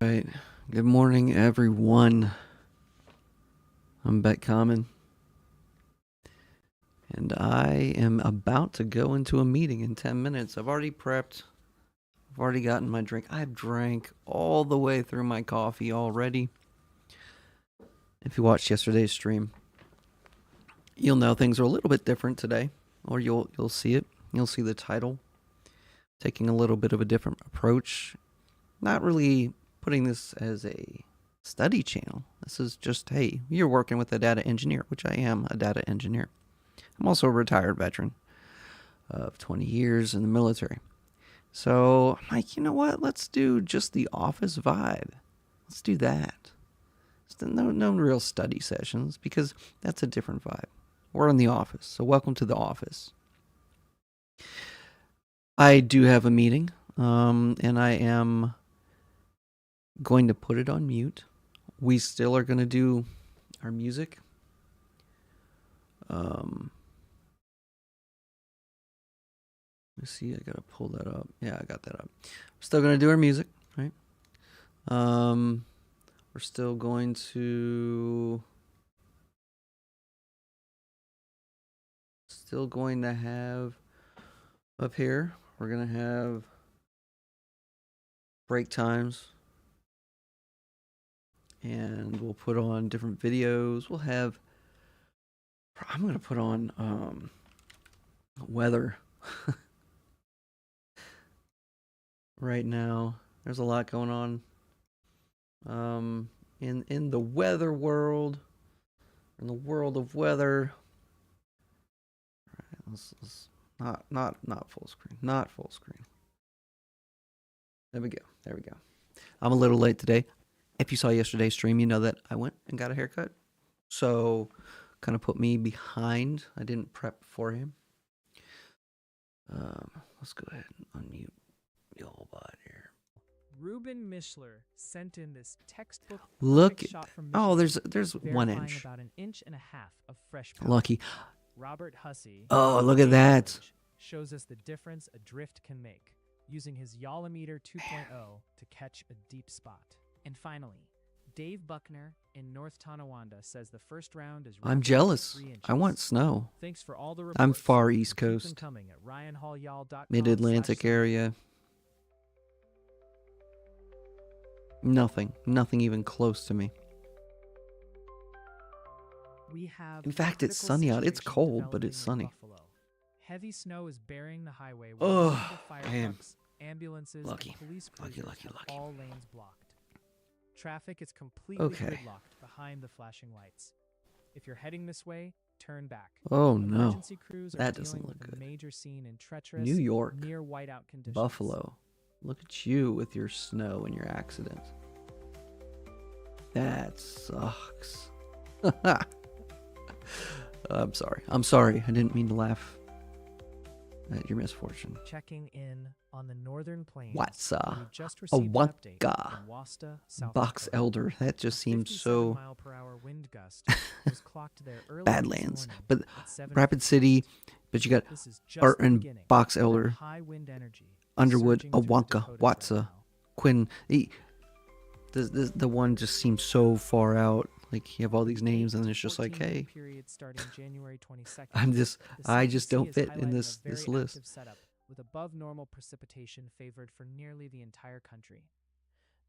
right. Good morning, everyone. I'm Bet Common, and I am about to go into a meeting in 10 minutes. I've already prepped. I've already gotten my drink. I've drank all the way through my coffee already. If you watched yesterday's stream, you'll know things are a little bit different today, or you'll see it. You'll see the title. Taking a little bit of a different approach. Not really putting this as a study channel. This is just, hey, you're working with a data engineer, which I am a data engineer. I'm also a retired veteran of 20 years in the military. So I'm like, you know what? Let's do just the office vibe. Let's do that. No real study sessions, because that's a different vibe. We're in the office, so welcome to the office. I do have a meeting, and I am going to put it on mute. We still are going to do our music. Let's see, I got to pull that up. Yeah, I got that up. We're still going to do our music, right? We're still going to have up here, we're going to have break times. And we'll put on different videos. I'm going to put on weather. Right now, there's a lot going on in the weather world, in the world of weather. All right, let's not full screen, not full screen. There we go. I'm a little late today. If you saw yesterday's stream, you know that I went and got a haircut. So kind of put me behind. I didn't prep for him. Let's go ahead and unmute the old bot here. Ruben Mishler sent in this textbook. Look, shot from there's 1 inch. About 1.5 inches of fresh powder. Lucky. Robert Hussey. Oh, look at that. Shows us the difference a drift can make, using his Yolometer 2.0 to catch a deep spot. And finally, Dave Buckner in North Tonawanda says the first round is. I'm jealous. I want snow. Thanks for all the reports. I'm far East Coast. Coming at ryanhallyall.com. Mid-Atlantic area. Nothing even close to me. We have In fact, it's sunny out. It's cold, but it's sunny. Buffalo. Heavy snow is burying the highway. Oh, fire man. trucks, ambulances, Lucky. and police cruisers Lucky. have all lanes blocked. Traffic is completely gridlocked behind the flashing lights. If you're heading this way, turn back. Oh no, Emergency crews that are doesn't dealing look with good. A major scene in treacherous New York, near whiteout conditions. Buffalo. Look at you with your snow and your accident. That sucks. I'm sorry. I didn't mean to laugh at your misfortune. Checking in on the northern plains. What's we just received an update from Wasta, South Box Dakota. Elder. That just seems so 57-mile-per-hour wind gust was clocked there early Badlands. this But morning at 7:50. Rapid City, but you got This is just Art the and beginning. Box Elder, High wind energy Underwood, surging through the Awanka, Dakotas Watsa, right now. Quinn. The one just seems so far out. Like you have all these names, and it's just like, 14-day hey, period starting January 22nd. I The just CDC don't is fit in highlighting this a very list. active setup with above normal precipitation favored for nearly the entire country.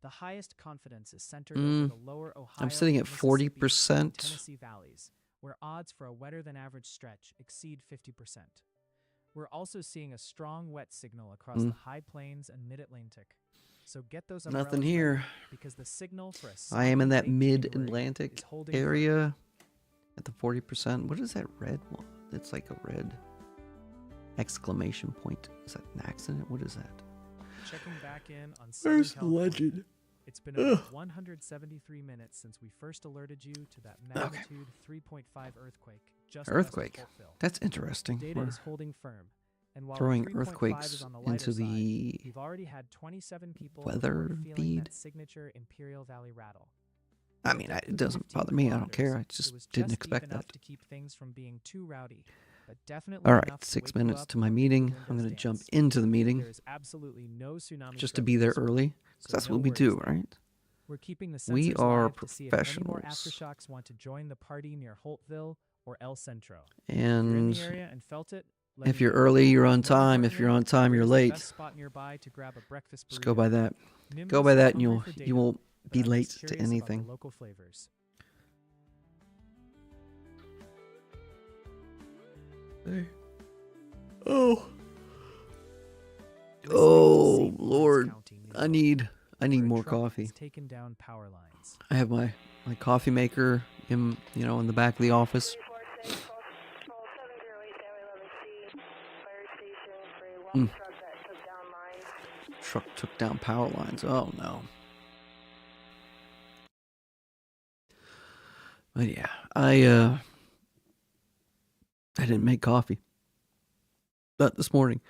The highest confidence is centered over the lower Ohio. I'm sitting at Mississippi, 40%. and Tennessee valleys, where odds for a wetter than average stretch exceed 50%. We're also seeing a strong wet signal across the high plains and mid-Atlantic. So get those umbrellas Nothing ready, here. because the signal for a I am in that soggy late January mid-Atlantic is holding firm. area at the 40%. What is that red one? It's like a red exclamation point. Is that an accident? What is that? Checking back in on Southern There's the California. legend. It's been about 173 minutes since we first alerted you to that magnitude 3.5 earthquake just Earthquake. west of Portville. That's interesting. Data We're is holding firm. And while throwing 3.5 earthquakes is on the lighter into side, the we've already had 27 people weather feeling feed. that signature Imperial Valley rattle. I mean, it doesn't bother me. I don't care. I just didn't expect enough that. to keep things from being too rowdy, but definitely All enough right, to 6 wake you minutes up to my and meeting. make the I'm going to windows jump dance. into the meeting There is absolutely no tsunami just to threat be there this week, early. 'Cause so that's no what we worries do, there. right? We're keeping the We sensors are live to see if any more professionals. aftershocks want to join the party near Holtville or El Centro. If you're in And the area and felt it, let if me you're know. early, you're on More time. If you're on time, you're there's the late. best spot nearby to grab a breakfast burrito. Just go by that. Nimbus Go by is that, and hungry for you data, won't but be I'm late just to curious about anything. the local flavors. Hey. Oh. Listening to Oh St. Lawrence Lord. County, New I York, need where a more truck coffee. has taken down power lines. I have my coffee maker in the back of the office. Truck took down power lines. Oh no. But yeah, I didn't make coffee. But this morning,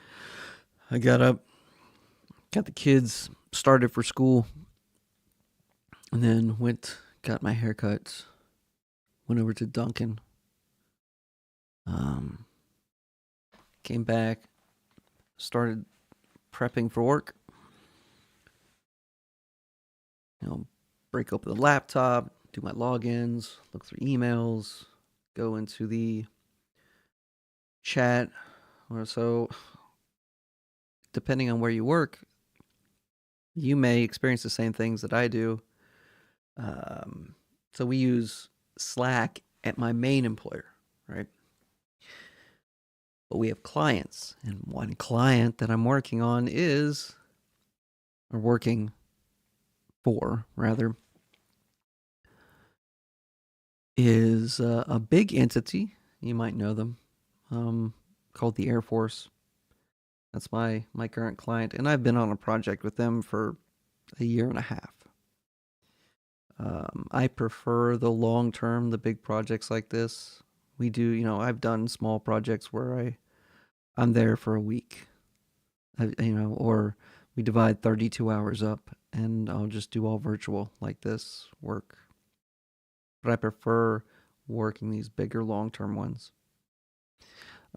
I got up, got the kids started for school, and then got my haircut, went over to Dunkin', came back, started prepping for work. Break open the laptop, do my logins, look through emails, go into the chat. Or so, depending on where you work, you may experience the same things that I do. So we use Slack at my main employer, right? But we have clients, and one client that I'm working on is a big entity. You might know them, called the Air Force. That's my current client, and I've been on a project with them for a year and a half. I prefer the long term, the big projects like this. We do, I've done small projects where I'm there for a week, or we divide 32 hours up, and I'll just do all virtual like this work. But I prefer working these bigger long term ones.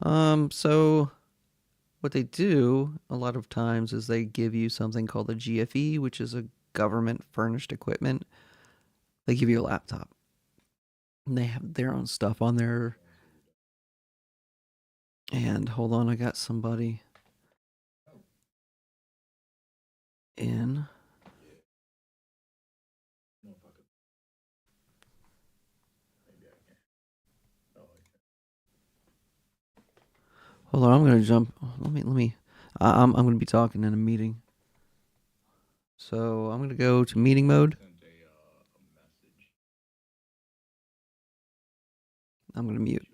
So what they do a lot of times is they give you something called a GFE, which is a government furnished equipment. They give you a laptop. And they have their own stuff on there. And hold on, I got somebody in. Hold on, I'm gonna jump. Let me. I'm gonna be talking in a meeting. So I'm gonna go to meeting mode. I'm gonna mute.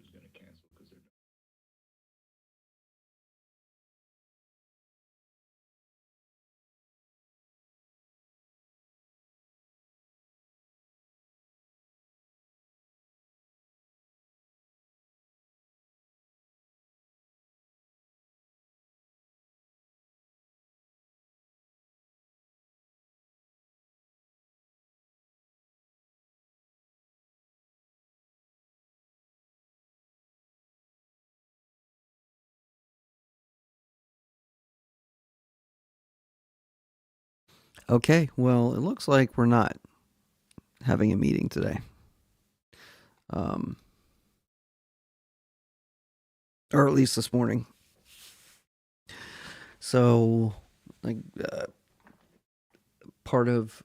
Okay, well, it looks like we're not having a meeting today. Or at least this morning. So, like, part of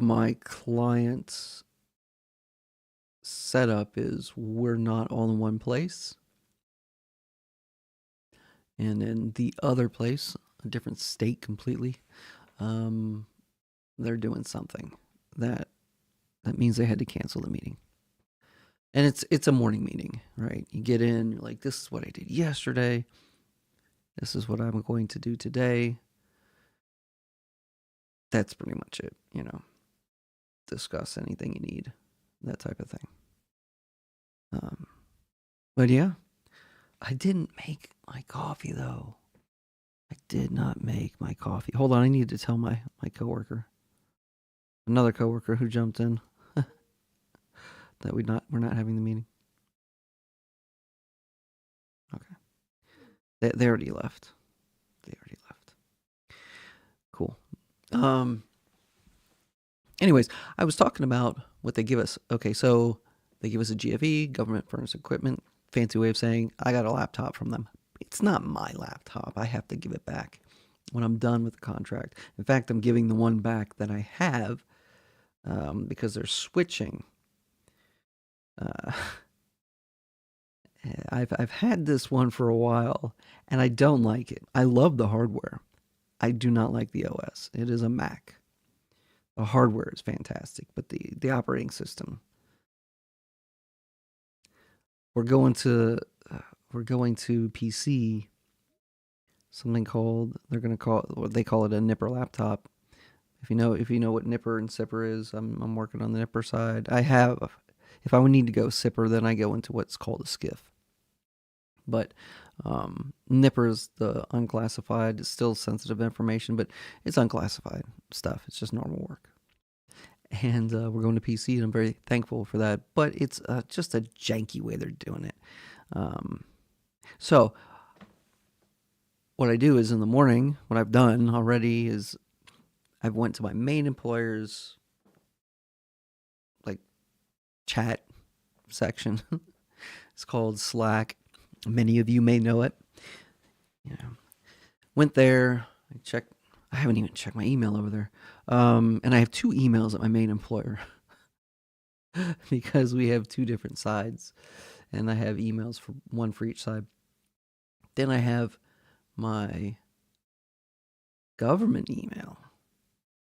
my client's setup is we're not all in one place, and in the other place, a different state completely, they're doing something that means they had to cancel the meeting. And it's a morning meeting, right? You get in, you're like, this is what I did yesterday. This is what I'm going to do today. That's pretty much it, Discuss anything you need, that type of thing. But yeah, I didn't make my coffee though. I did not make my coffee. Hold on, I need to tell my coworker, another coworker who jumped in, that we're not having the meeting. Okay, they already left. Cool. Anyways, I was talking about what they give us. Okay, so they give us a GFE, government furnished equipment, fancy way of saying I got a laptop from them. It's not my laptop. I have to give it back when I'm done with the contract. In fact, I'm giving the one back that I have because they're switching. Uh, I've had this one for a while, and I don't like it. I love the hardware. I do not like the OS. It is a Mac. The hardware is fantastic, but the operating system. We're going to we're going to PC. Something called they call it a Nipper laptop. If you know what Nipper and Sipper is, I'm working on the Nipper side. If I would need to go Sipper, then I go into what's called a skiff. But Nipper's the unclassified. It's still sensitive information, but it's unclassified stuff. It's just normal work. And we're going to PC, and I'm very thankful for that. But it's just a janky way they're doing it. So what I do is in the morning, what I've done already is I've went to my main employer's like chat section. It's called Slack. Many of you may know it. Went there. I haven't even checked my email over there. And I have 2 emails at my main employer because we have 2 different sides, and I have emails for one for each side. Then I have my government email.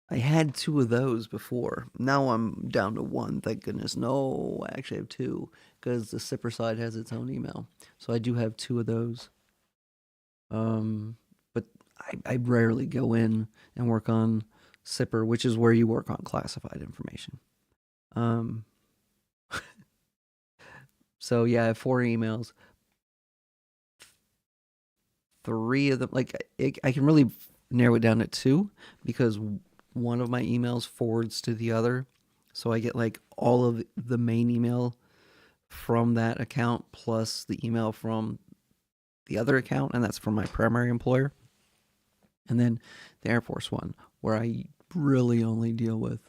I had 2 of those before. Now I'm down to 1, thank goodness. No, I actually have 2 because the Sipper side has its own email. So I do have 2 of those. But I rarely go in and work on Sipper, which is where you work on classified information. So yeah, I have 4 emails. 3 of them, I can really narrow it down to 2 because one of my emails forwards to the other. So I get like all of the main email from that account plus the email from the other account, and that's from my primary employer. And then the Air Force one, where I really only deal with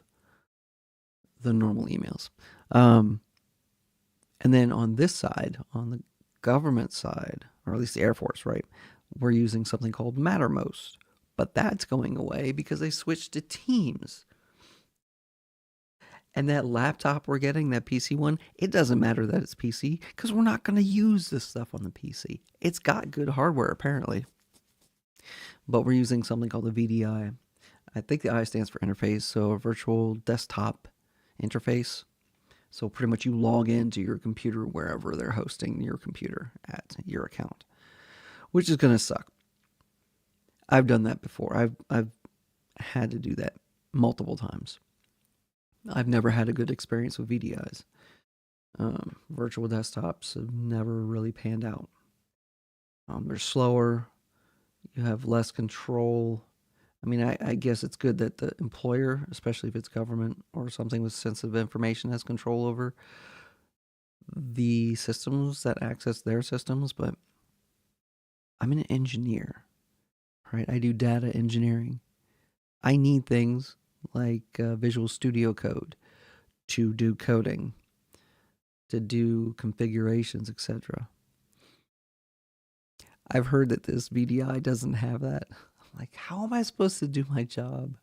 the normal emails. And then on this side, on the government side, or at least the Air Force, right, we're using something called Mattermost. But that's going away because they switched to Teams. And that laptop we're getting, that PC one, it doesn't matter that it's PC because we're not going to use this stuff on the PC. It's got good hardware, apparently. But we're using something called a VDI. I think the I stands for interface, so a virtual desktop interface. So pretty much you log into your computer wherever they're hosting your computer at your account, which is going to suck. I've done that before. I've had to do that multiple times. I've never had a good experience with VDIs. Virtual desktops have never really panned out. They're slower. You have less control. I mean, I guess it's good that the employer, especially if it's government or something with sensitive information, has control over the systems that access their systems. But I'm an engineer, right? I do data engineering. I need things like Visual Studio Code to do coding, to do configurations, etc. I've heard that this VDI doesn't have that. I'm like, how am I supposed to do my job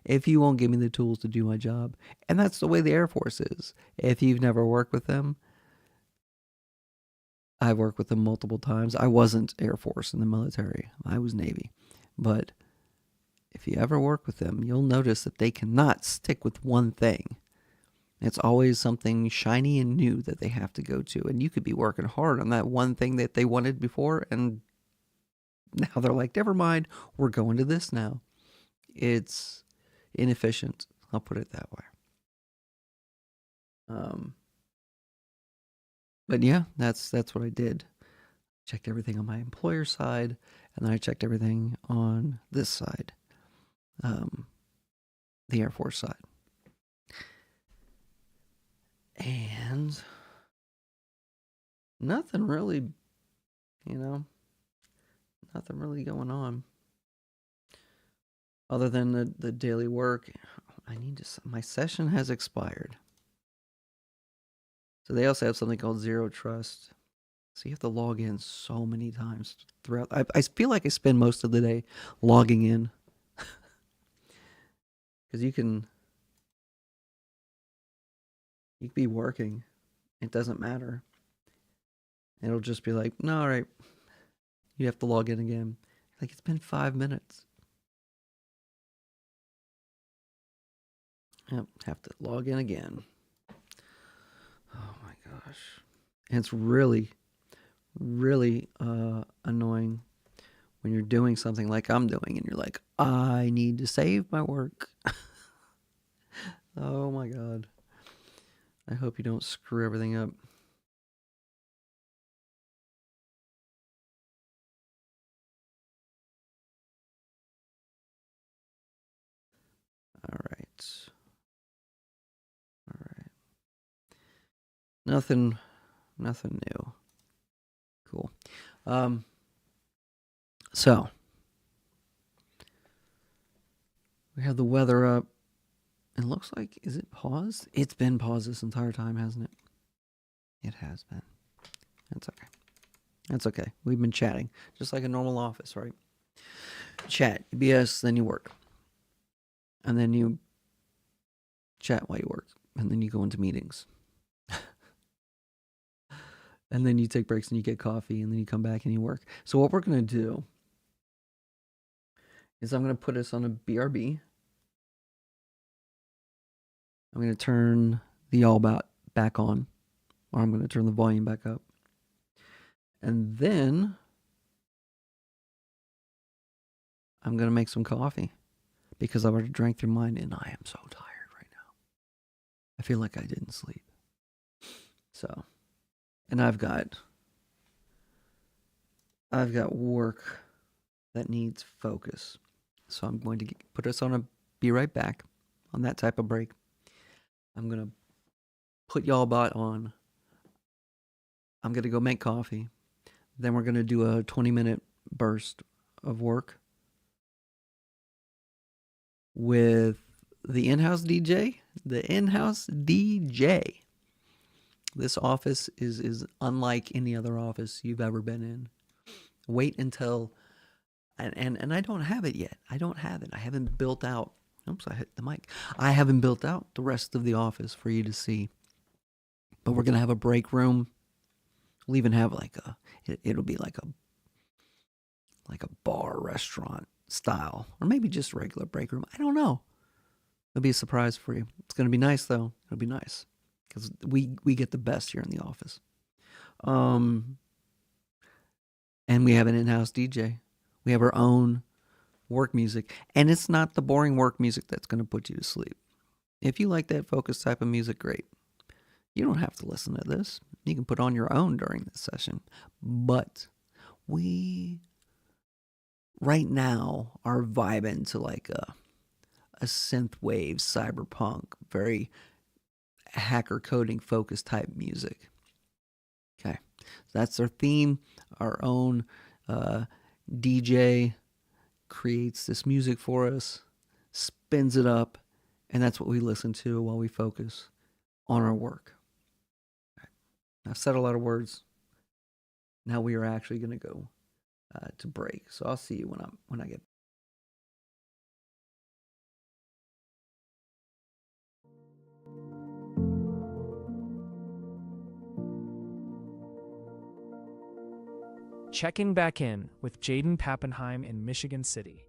if you won't give me the tools to do my job? And that's the way the Air Force is. If you've never worked with them, I've worked with them multiple times. I wasn't Air Force in the military. I was Navy. But if you ever work with them, you'll notice that they cannot stick with one thing. It's always something shiny and new that they have to go to. And you could be working hard on that one thing that they wanted before, and now they're like, never mind, we're going to this now. It's inefficient. I'll put it that way. But yeah, that's what I did. Checked everything on my employer side, and then I checked everything on this side, the Air Force side. And nothing really, nothing really going on other than the daily work. My session has expired. So they also have something called zero trust. So you have to log in so many times throughout. I feel like I spend most of the day logging in. Because you can be working. It doesn't matter. It'll just be like, no, all right, you have to log in again. Like, it's been 5 minutes. Yep, have to log in again. Oh my gosh. And it's really, really annoying when you're doing something like I'm doing and you're like, I need to save my work. Oh my God. I hope you don't screw everything up. All right. All right. Nothing new. Cool. So we have the weather up. It looks like, is it paused? It's been paused this entire time, hasn't it? It has been. That's okay. That's okay. We've been chatting, just like a normal office, right? Chat, BS, then you work. And then you chat while you work. And then you go into meetings. And then you take breaks and you get coffee. And then you come back and you work. So what we're going to do is I'm going to put us on a BRB. I'm going to turn the all back on. Or I'm going to turn the volume back up. And then I'm going to make some coffee. Because I've already drank through mine and I am so tired right now. I feel like I didn't sleep. So, and I've got work that needs focus. So I'm going to put us on a be right back on that type of break. I'm going to put y'all bot on. I'm going to go make coffee. Then we're going to do a 20-minute burst of work with the in-house DJ. The in-house DJ. This office is unlike any other office you've ever been in. Wait until, and I don't have it yet. I don't have it. I haven't built out. Oops, I hit the mic. I haven't built out the rest of the office for you to see. But we're gonna have a break room. We'll even have it'll be like a bar restaurant style, or maybe just a regular break room. I don't know. It'll be a surprise for you. It's gonna be nice though. It'll be nice because we get the best here in the office. And we have an in-house DJ. We have our own work music. And it's not the boring work music that's going to put you to sleep. If you like that focused type of music, great. You don't have to listen to this. You can put on your own during this session. But we, right now, are vibing to like a synthwave, cyberpunk, very hacker coding focused type music. Okay. So that's our theme. Our own DJ creates this music for us, spins it up, and that's what we listen to while we focus on our work. Right. I've said a lot of words. Now we are actually going to go to break. So I'll see you when I get. Checking back in with Jaden Pappenheim in Michigan City,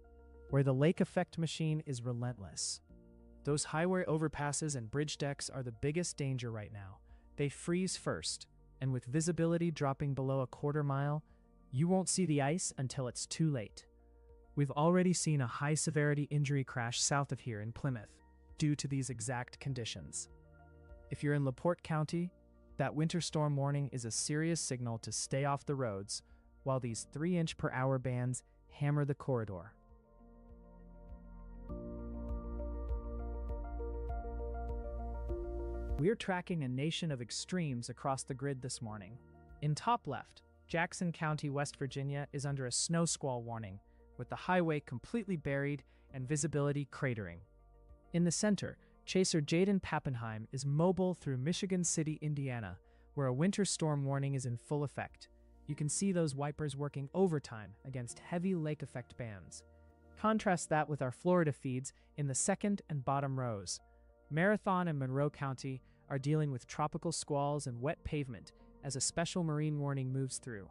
where the lake effect machine is relentless. Those highway overpasses and bridge decks are the biggest danger right now. They freeze first, and with visibility dropping below a quarter mile, you won't see the ice until it's too late. We've already seen a high-severity injury crash south of here in Plymouth due to these exact conditions. If you're in LaPorte County, that winter storm warning is a serious signal to stay off the roads while these 3-inch-per-hour bands hammer the corridor. We're tracking a nation of extremes across the grid this morning. In top left, Jackson County, West Virginia is under a snow squall warning, with the highway completely buried and visibility cratering. In the center, chaser Jaden Pappenheim is mobile through Michigan City, Indiana, where a winter storm warning is in full effect. You can see those wipers working overtime against heavy lake effect bands. Contrast that with our Florida feeds in the second and bottom rows. Marathon and Monroe County are dealing with tropical squalls and wet pavement as a special marine warning moves through.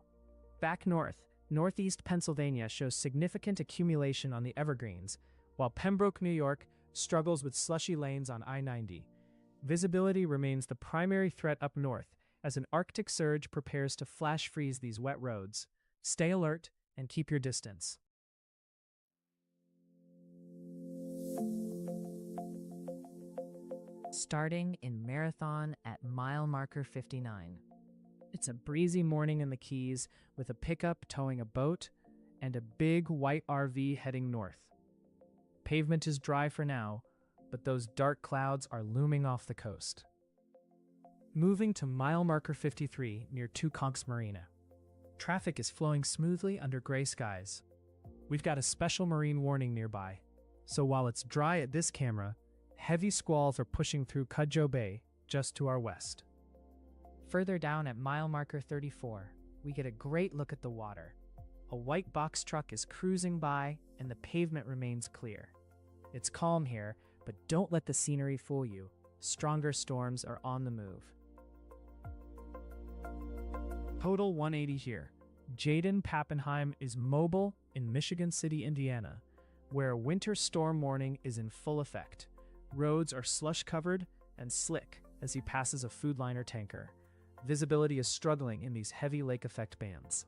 Back north, northeast Pennsylvania shows significant accumulation on the Evergreens, while Pembroke, New York, struggles with slushy lanes on I-90. Visibility remains the primary threat up north as an Arctic surge prepares to flash freeze these wet roads. Stay alert and keep your distance. Starting in Marathon at mile marker 59. It's a breezy morning in the Keys with a pickup towing a boat and a big white RV heading north. Pavement is dry for now, but those dark clouds are looming off the coast. Moving to mile marker 53 near Two Conks Marina. Traffic is flowing smoothly under gray skies. We've got a special marine warning nearby, so while it's dry at this camera, heavy squalls are pushing through Cudjoe Bay just to our west. Further down at mile marker 34, we get a great look at the water. A white box truck is cruising by and the pavement remains clear. It's calm here, but don't let the scenery fool you. Stronger storms are on the move. Total 180 here. Jaden Pappenheim is mobile in Michigan City, Indiana, where a winter storm warning is in full effect. Roads are slush-covered and slick as he passes a food liner tanker. Visibility is struggling in these heavy lake effect bands.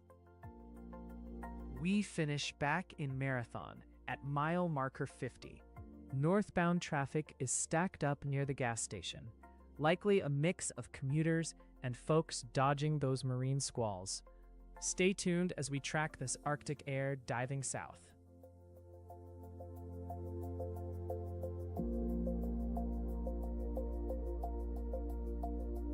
We finish back in Marathon at mile marker 50. Northbound traffic is stacked up near the gas station, likely a mix of commuters and folks dodging those marine squalls. Stay tuned as we track this Arctic air diving south.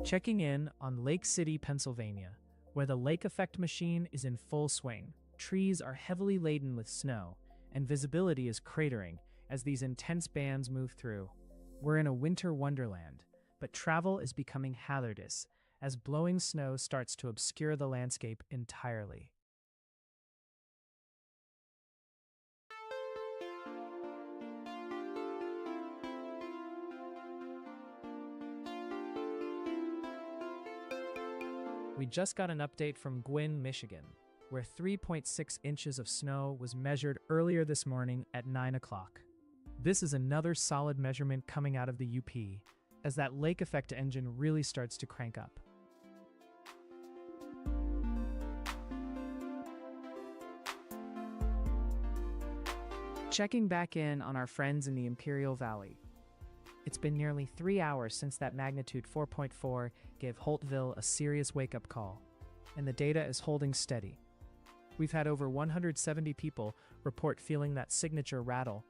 Checking in on Lake City, Pennsylvania, where the lake effect machine is in full swing. Trees are heavily laden with snow, and visibility is cratering as these intense bands move through. We're in a winter wonderland, but travel is becoming hazardous as blowing snow starts to obscure the landscape entirely. We just got an update from Gwinn, Michigan, where 3.6 inches of snow was measured earlier this morning at 9 o'clock. This is another solid measurement coming out of the UP, as that lake effect engine really starts to crank up. Checking back in on our friends in the Imperial Valley. It's been nearly 3 hours since that magnitude 4.4 gave Holtville a serious wake-up call, and the data is holding steady. We've had over 170 people report feeling that signature rattle,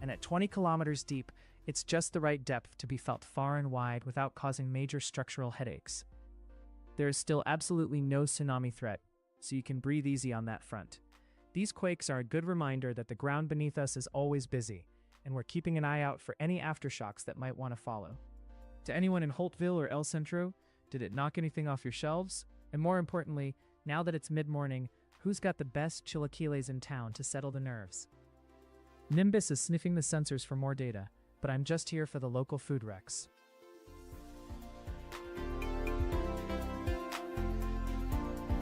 and at 20 kilometers deep, it's just the right depth to be felt far and wide without causing major structural headaches. There is still absolutely no tsunami threat, so you can breathe easy on that front. These quakes are a good reminder that the ground beneath us is always busy, and we're keeping an eye out for any aftershocks that might want to follow. To anyone in Holtville or El Centro, did it knock anything off your shelves? And more importantly, now that it's mid-morning, who's got the best chilaquiles in town to settle the nerves? Nimbus is sniffing the sensors for more data, but I'm just here for the local food wrecks.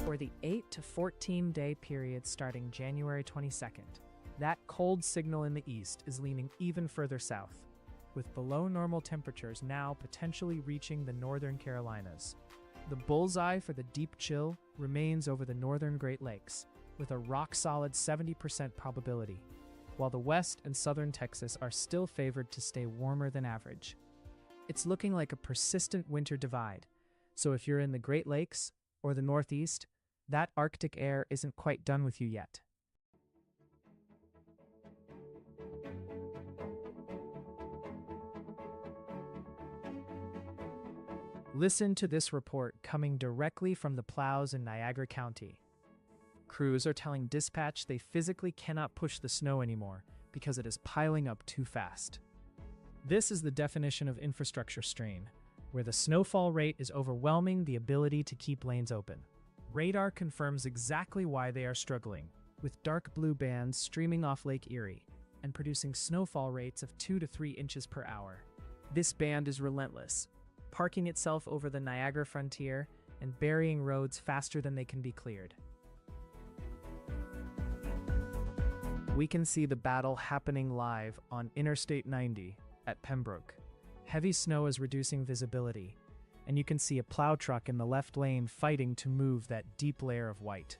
For the 8 to 14 day period starting January 22nd, that cold signal in the east is leaning even further south, with below normal temperatures now potentially reaching the northern Carolinas. The bullseye for the deep chill remains over the northern Great Lakes, with a rock-solid 70% probability, while the west and southern Texas are still favored to stay warmer than average. It's looking like a persistent winter divide, so if you're in the Great Lakes or the Northeast, that Arctic air isn't quite done with you yet. Listen to this report coming directly from the plows in Niagara County. Crews are telling dispatch they physically cannot push the snow anymore because it is piling up too fast. This is the definition of infrastructure strain, where the snowfall rate is overwhelming the ability to keep lanes open. Radar confirms exactly why they are struggling, with dark blue bands streaming off Lake Erie and producing snowfall rates of 2 to 3 inches per hour. This band is relentless, parking itself over the Niagara frontier and burying roads faster than they can be cleared. We can see the battle happening live on Interstate 90 at Pembroke. Heavy snow is reducing visibility, and you can see a plow truck in the left lane fighting to move that deep layer of white.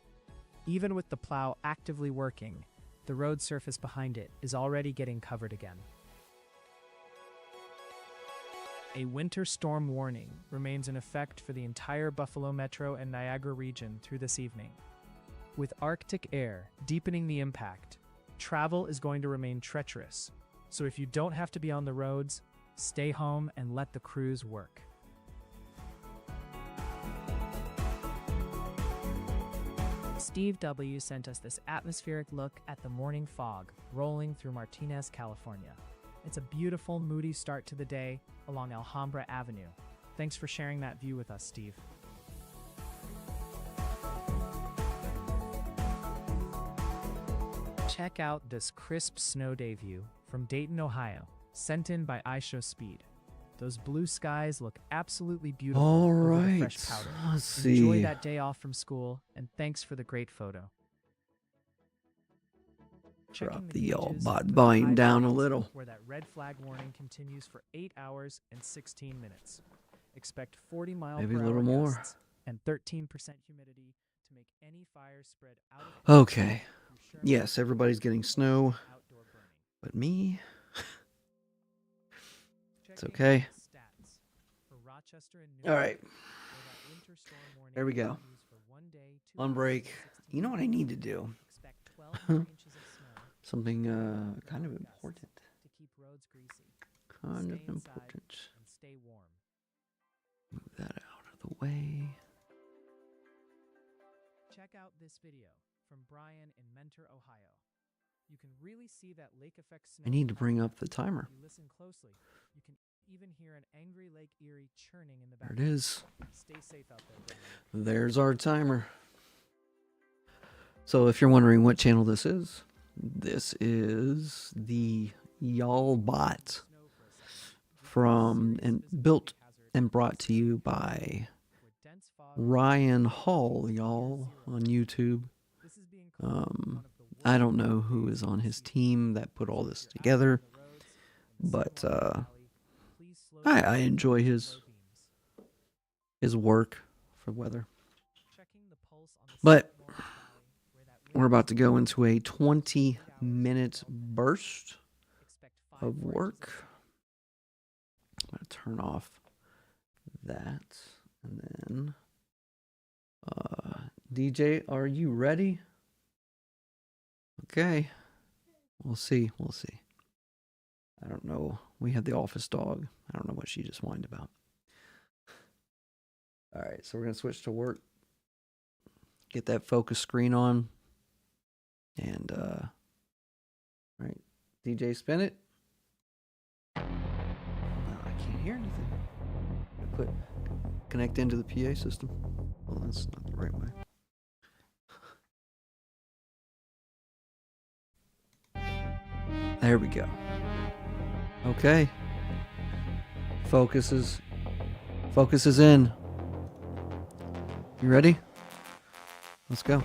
Even with the plow actively working, the road surface behind it is already getting covered again. A winter storm warning remains in effect for the entire Buffalo Metro and Niagara region through this evening. With Arctic air deepening the impact, travel is going to remain treacherous, so if you don't have to be on the roads, stay home and let the crews work. Steve W. sent us this atmospheric look at the morning fog rolling through Martinez, California. It's a beautiful, moody start to the day along Alhambra Avenue. Thanks for sharing that view with us, Steve. Check out this crisp snow day view from Dayton, Ohio, sent in by iShowSpeed. Those blue skies look absolutely beautiful over the fresh powder. Let's see. Enjoy that day off from school, and thanks for the great photo. Drop the y'all-bot volume down a little. Where that red flag warning continues for 8 hours and 16 minutes. Expect 40 mile Maybe a per little hour more. gusts and 13% humidity to make any fire spread out of Okay. Yes, everybody's getting snow, outdoor burning. but me. It's okay. Stats for Rochester and New All right. York, where that winter storm warning There we go. continues for 1 day, 2 On hours, break. and 16 You know what I need to minutes. do? Expect 12 more inches of snow. Something kind of important. To keep roads greasy. Kind of Stay inside. important. And stay warm. Move that out of the way. Check out this video from Brian in Mentor, Ohio. You can really see that lake effect snow. I need to bring up the timer. If you listen closely, you can even hear an angry Lake Erie churning in the There background. it is. Stay safe out there, everyone. There's our timer. So if you're wondering what channel this is the Y'all Bot from and built and brought to you by Ryan Hall, y'all, on YouTube. I don't know who is on his team that put all this together, but I enjoy his work for weather. But we're about to go into a 20-minute burst of work. I'm going to turn off that, and then DJ, are you ready? Okay. We'll see. I don't know. We have the office dog. I don't know what she just whined about. All right, so we're going to switch to work. Get that focus screen on. And, all right, DJ, spin it. No, I can't hear anything. Connect into the PA system. Well, that's not the right way. There we go. Okay. Focus is in. You ready? Let's go.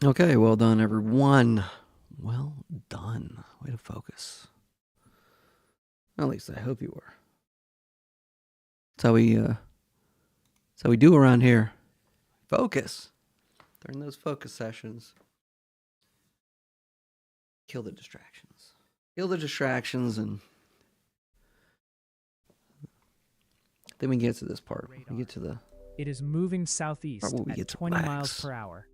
Okay, well done, everyone. Well done. Way to focus. At least I hope you were. That's how we do around here. Focus during those focus sessions. Kill the distractions. Kill the distractions, and then we get to this part. We get to the. It is moving southeast at 20 miles per hour,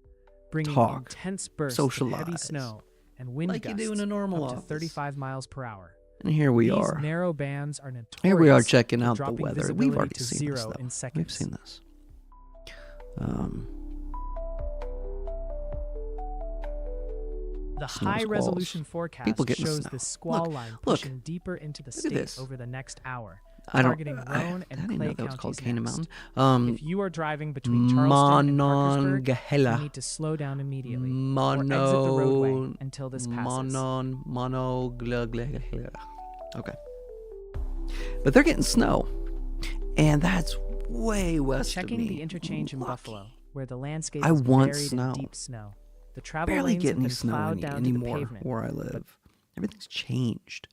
bringing intense bursts of heavy snow and wind like gusts you do in a normal up to office. 35 miles per hour. And here we These are. narrow bands are notorious. Here we are checking for out the dropping weather. We've visibility already to seen this, zero though. in seconds. We've seen this. The Snow high-resolution squalls. forecast People getting shows snow. the squall Look, line look. pushing deeper into the Look at state this. over the next hour, I targeting Roan I and didn't know Clay that was called counties Canaan next. Mountain. If you are driving between Charleston and Parkersburg, you Monongahela. need to slow down immediately or exit the roadway until this passes. Okay. But they're getting snow. And that's way west of Checking me. the interchange in Lucky. Buffalo, where the landscape I is want buried snow. in deep snow. The travel Barely lanes get have any been snow plowed down to the anymore pavement. where I live. Everything's changed.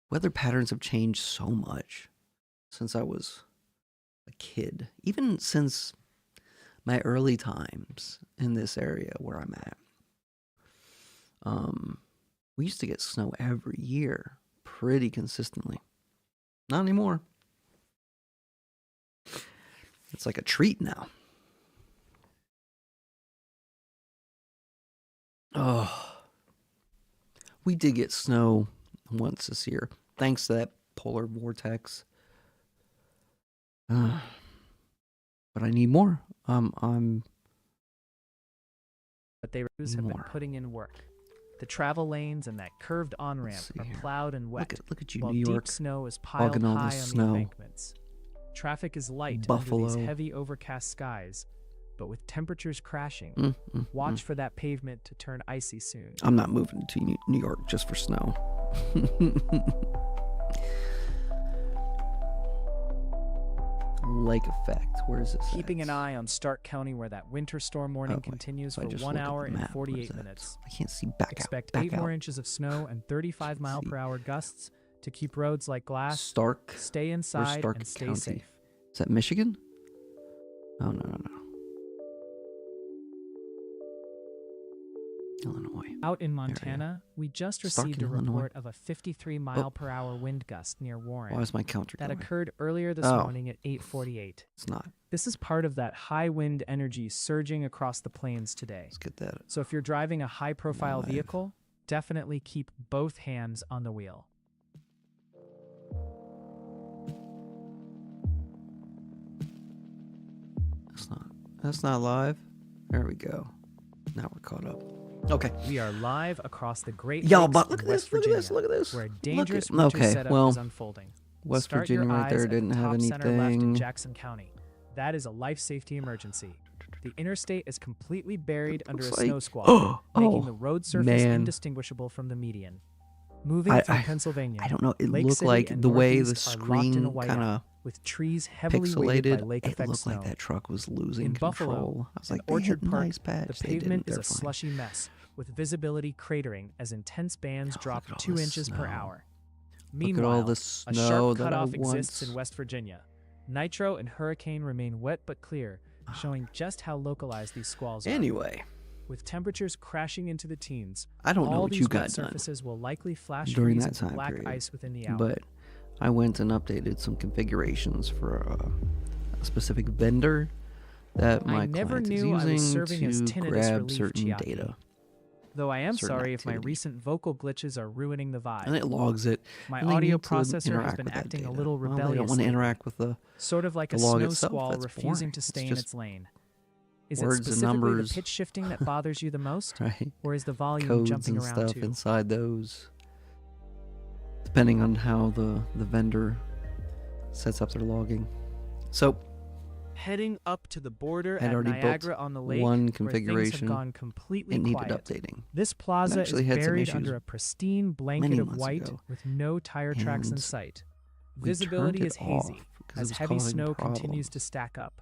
Weather patterns have changed so much since I was a kid. Even since my early times in this area where I'm at. We used to get snow every year pretty consistently. Not anymore. It's like a treat now. Oh, we did get snow once this year, thanks to that polar vortex. But I need more. I'm. But they have been putting in work. The travel lanes and that curved on-ramp see are here. plowed and wet, Look at you, while New York. deep snow is piled logging all high on this the snow. embankments. Traffic is light under Buffalo. these heavy overcast skies, but with temperatures crashing, watch for that pavement to turn icy soon. I'm not moving to New York just for snow. Lake effect. Where is this? Keeping at? an eye on Stark County, where that winter storm warning continues So I for just 1 looked at hour the and map. What is 48 that? minutes. I can't see back Expect out. 8 more inches of snow and 35 mile per hour gusts to keep roads like glass. Stark. Stay inside Stark and stay County? safe. Is that Michigan? Oh, no. Illinois. Out in Montana, we just Stark received in a Illinois. report of a 53 mile per hour wind gust near Warren. Why is my counter that going? occurred earlier this Oh. morning at 8:48. It's not. This is part of that high wind energy surging across the plains today. Let's get that. So if you're driving a high-profile Live. vehicle, definitely keep both hands on the wheel. That's not live. There we go. Now we're caught up. Okay. We are live across the Great Y'all, Lakes but in look at West this, look at Virginia, this, look at this. where a Look dangerous at- winter okay, setup well, is unfolding. West Start Virginia your right there eyes at didn't the have top center left in anything. Jackson County. That is a life safety emergency. The interstate is completely buried under a looks like- snow squall, making oh, the road surface man. indistinguishable from the median. Moving I- through I- Pennsylvania, I don't know. It Lake looked City like and the way the Northeast are locked in a screen whiteout, kind of with trees heavily weighted by pixelated. lake It effect looked snow. like that truck was losing In control. Buffalo I was and like, they Orchard hit a Park, nice patch. the They pavement didn't. is They're a fine. slushy mess, with visibility cratering as intense bands Oh, drop look at all 2 this inches per snow. hour. Look at Meanwhile, all the a snow sharp that cutoff I exists once- in West Virginia. Nitro and Hurricane remain wet but clear, showing just how localized these squalls are. Anyway, With temperatures crashing into the teens, I don't know all what these you wet got done surfaces will likely flash during freeze that into time black period, ice within the hour. but I went and updated some configurations for a specific vendor that my I never client is knew I was using serving as to tinnitus grab relief certain Chiaki. data. Though I am certain sorry if my activity. recent vocal glitches are ruining the vibe. And it logs it. My and they audio need to processor has interact been with that acting a data. little Well, rebellious. they don't want to lately, interact with the sort of like the a log snow itself. squall That's refusing boring. to It's stay in just its lane. Is words it and specifically the numbers. pitch shifting that bothers you the most, right or is the volume codes jumping and around stuff too? inside those, depending on how the vendor sets up their logging. So Heading up to the border I'd at already built Niagara on the lake, one where things have configuration. gone completely It needed quiet. updating. This plaza is actually had some buried issues under a pristine blanket many of months white ago. with no tire tracks in And sight. we Visibility turned is it off hazy because it as was heavy causing snow continues problems. to stack up.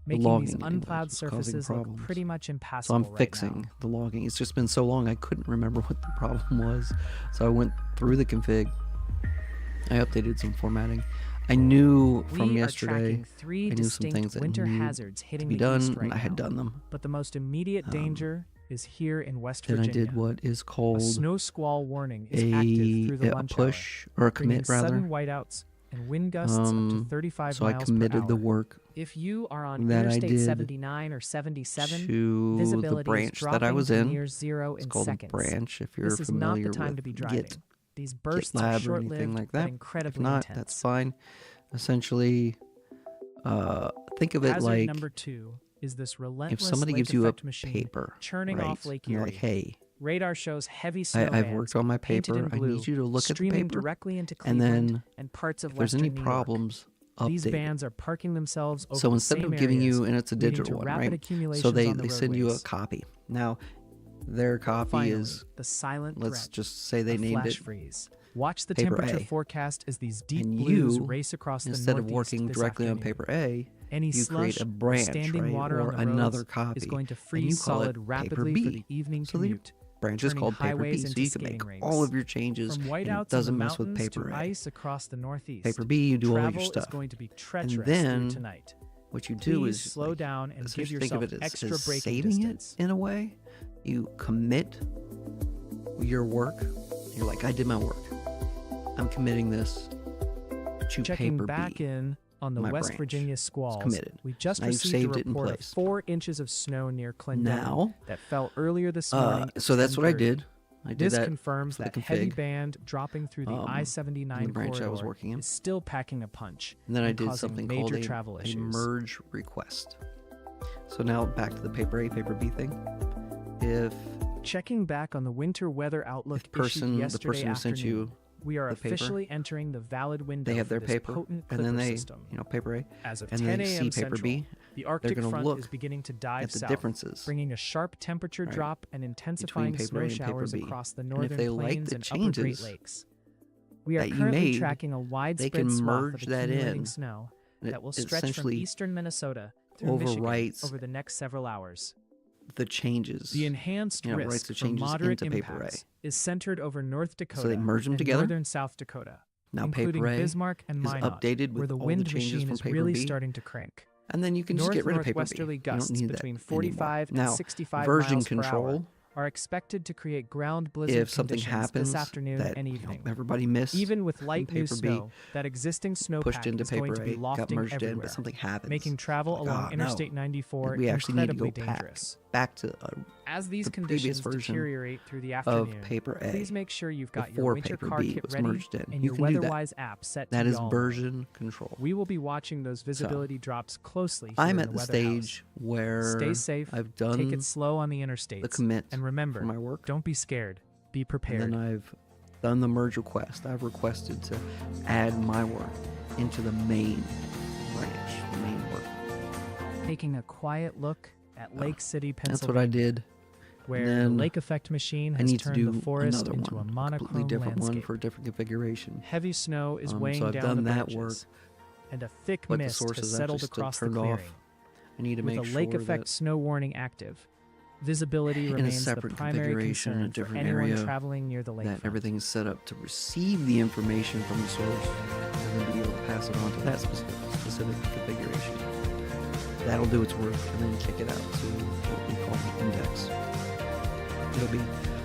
making logging these anyways unplowed was causing surfaces look problems. pretty much So impassable I'm right fixing now. the logging. It's just been so long I couldn't remember what the problem was. So I went through the config. I updated some formatting. I knew from We are yesterday, tracking three I knew some things distinct that winter need hazards to hitting be the done, east and right I had now. done them. But the most immediate danger is here in West Then I Virginia. did what is A called snow squall warning is active through the a lunch push hour, or a bringing commit rather. sudden whiteouts and wind gusts up to 35 So I miles per committed hour. the work If you are on that I Interstate did 79 or 77, to the visibility is branch that I dropping was to in. near zero It's in called seconds. a branch. If you're This is not familiar the time with to be driving. Git, These bursts are GitLab or short-lived anything like but that. If incredibly not, intense. that's fine. Essentially, think of it Hazard like number 2 is this relentless if somebody lake gives you a effect machine paper, churning right? off Lake And they're Erie. like, hey, Radar shows heavy snow I've bands worked on my painted paper. in I blue, need you to look at the streaming paper, directly into and Cleveland then and parts of if there's western any New problems, York. These update it. bands are parking themselves over So the instead same of giving areas, you, and it's a leading digital to one, rapid right? accumulations So they on the send you a roadways. copy. Now, their copy Finally, is, the silent let's threat just say they of named flash it freeze. Watch the paper temperature A. forecast as these deep And blues you, race across the instead of northeast working this directly on afternoon. paper A, Any you slush create a or branch, standing right? water Or on the another roads copy. is going to and you freeze call solid it rapidly paper for B. the evening So the commute. branch is turning called paper B, highways so into you can make skating all rinks. of your changes, From and whiteouts it in the doesn't mess with mountains to paper A. ice across the northeast, Paper B, you do all your travel stuff. is going to be And treacherous then through tonight. what you do Please is slow like, down and give essentially yourself think of it as, extra braking saving distance. it in a way. You commit your work. You're like, I did my work. I'm committing this to Checking paper back B. in on the my West branch. Virginia squalls, committed. we just Now you've received a saved it in report of place. 4 inches of snow near Clendon Now, that fell earlier this morning. At so that's what I 10:30. did. I did This that confirms for the that heavy config. band dropping through the in the I-79 branch I was corridor working in. is still packing a punch And then I and did causing something major called travel a issues. merge request. So now back to the paper A, paper B thing. If Checking back on the winter weather outlook the person issued yesterday who sent afternoon, you we are the paper, officially entering the valid window they have for their this paper, potent and then clipper they, system. paper A, As of and 10 they see a.m. paper Central, B, the Arctic gonna front look is beginning to dive at the south, differences bringing a sharp temperature right, drop and intensifying paper snow A and paper showers B. across the And northern if they like plains the and upper Great changes Lakes. We are that you currently made, tracking a they widespread can swath merge of that accumulating in. snow And that will it stretch from essentially eastern Minnesota through Michigan overwrites over the next several hours. the changes. The enhanced writes risk the for changes moderate into paper A. impacts is centered over North Dakota So they merge them and together. northern South Dakota, Now including paper A Bismarck and is Minot, updated where with the all wind the changes machine from is paper really B, starting to crank. and then you can just get rid of paper B. Northwesterly You gusts don't need between that 45 anymore. and Now, 65 version miles per hour control. are expected to create ground blizzard If something conditions happens this afternoon that and evening. everybody missed, Even with light new paper B snow, that existing snowpack pushed into is going paper to A, be got lofting merged in, everywhere, but something happens. making travel Like, along no, Interstate 94 we actually need to incredibly go dangerous. back to As these the previous conditions version deteriorate through the of afternoon, paper A. please make sure you've got your before winter paper car B kit was ready merged in. and You your can do that. WeatherWise app set That to is YALO mode. version control. We will be watching those visibility drops closely. Here I'm in at the Weather stage House. where Stay safe. I've done Take it slow on the interstates. the commit and remember, for my work. don't be scared. Be And prepared. then I've done the merge request. I've requested to add my work into the main branch, the main work. Taking a quiet look at Lake City, That's Pennsylvania, what I did. where the then lake effect machine I has need to turned do the forest another into one, a completely monochrome different one landscape. for a different configuration. Heavy snow is So weighing I've down done the that branches, work. and a thick But the mist sources has I've settled just still across the turned clearing. off. I need to With make a sure lake effect that snow warning active, visibility in a remains the separate primary configuration, in a concern for different anyone area, traveling near the that lakefront. everything is set up to receive the information from the source and then be able to pass it on to that specific configuration. That'll do its work and then kick it out to what we call the index.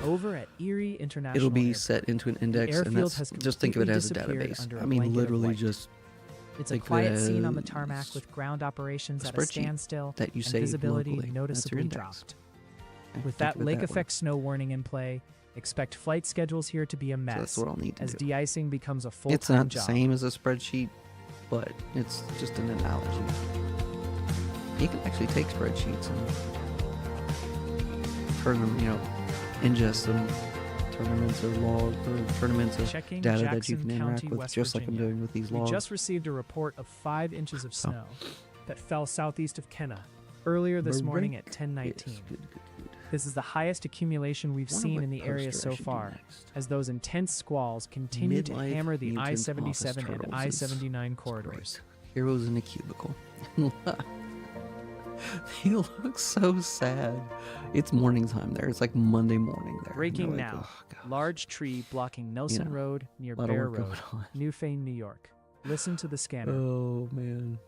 Over at Erie International It'll be Airport, set into an index, and airfield that's, has just think of it as a completely database. disappeared I under a mean, blanket of literally white. just It's a think of quiet it scene on the as tarmac with ground operations a at a spreadsheet standstill that you and save visibility locally. That's your noticeably index. dropped. Okay, With think that of it lake that way. effect snow warning in play, expect flight schedules here to be a So mess that's what I'll need to as do. de-icing becomes a full-time It's not the job. same as a spreadsheet, but it's just an analogy. You can actually take spreadsheets and turn them, ingest them, turn them into log, or turn them into Checking data that Jackson you can interact County, with, West just like I'm Virginia. doing with these We logs. just received a report of 5 inches of So. snow that fell southeast of Kenna earlier this morning at 10:19. Yes, good. This is the highest accumulation we've Wonder seen what in the area poster I so should do far, next. as those intense squalls continue to Midlife hammer the Mutant I-77 Office and Turtles I-79 corridors. Great. Heroes in a cubicle. They look so sad. It's morning time there. It's like Monday morning there. Breaking And they're like, now. "Oh, gosh." Large tree blocking Nelson know, Road near a lot of Bear work Road, going on. Newfane, New York. Listen to the scanner. Oh, man.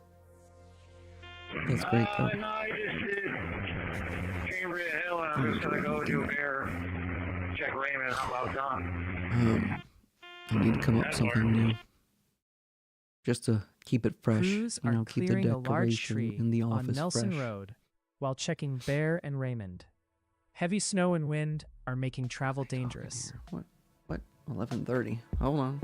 That's great, though. No, I just did Cambria Hill, and I'm just gonna go to Bear, check Raymond. How about done? I need to come up with something new. Just to keep it fresh. Crews You are know, keep the clearing a large decoration tree in the on office Nelson fresh. Road while checking Bear and Raymond. Heavy snow and wind are making travel dangerous. What? 11:30. Hold on.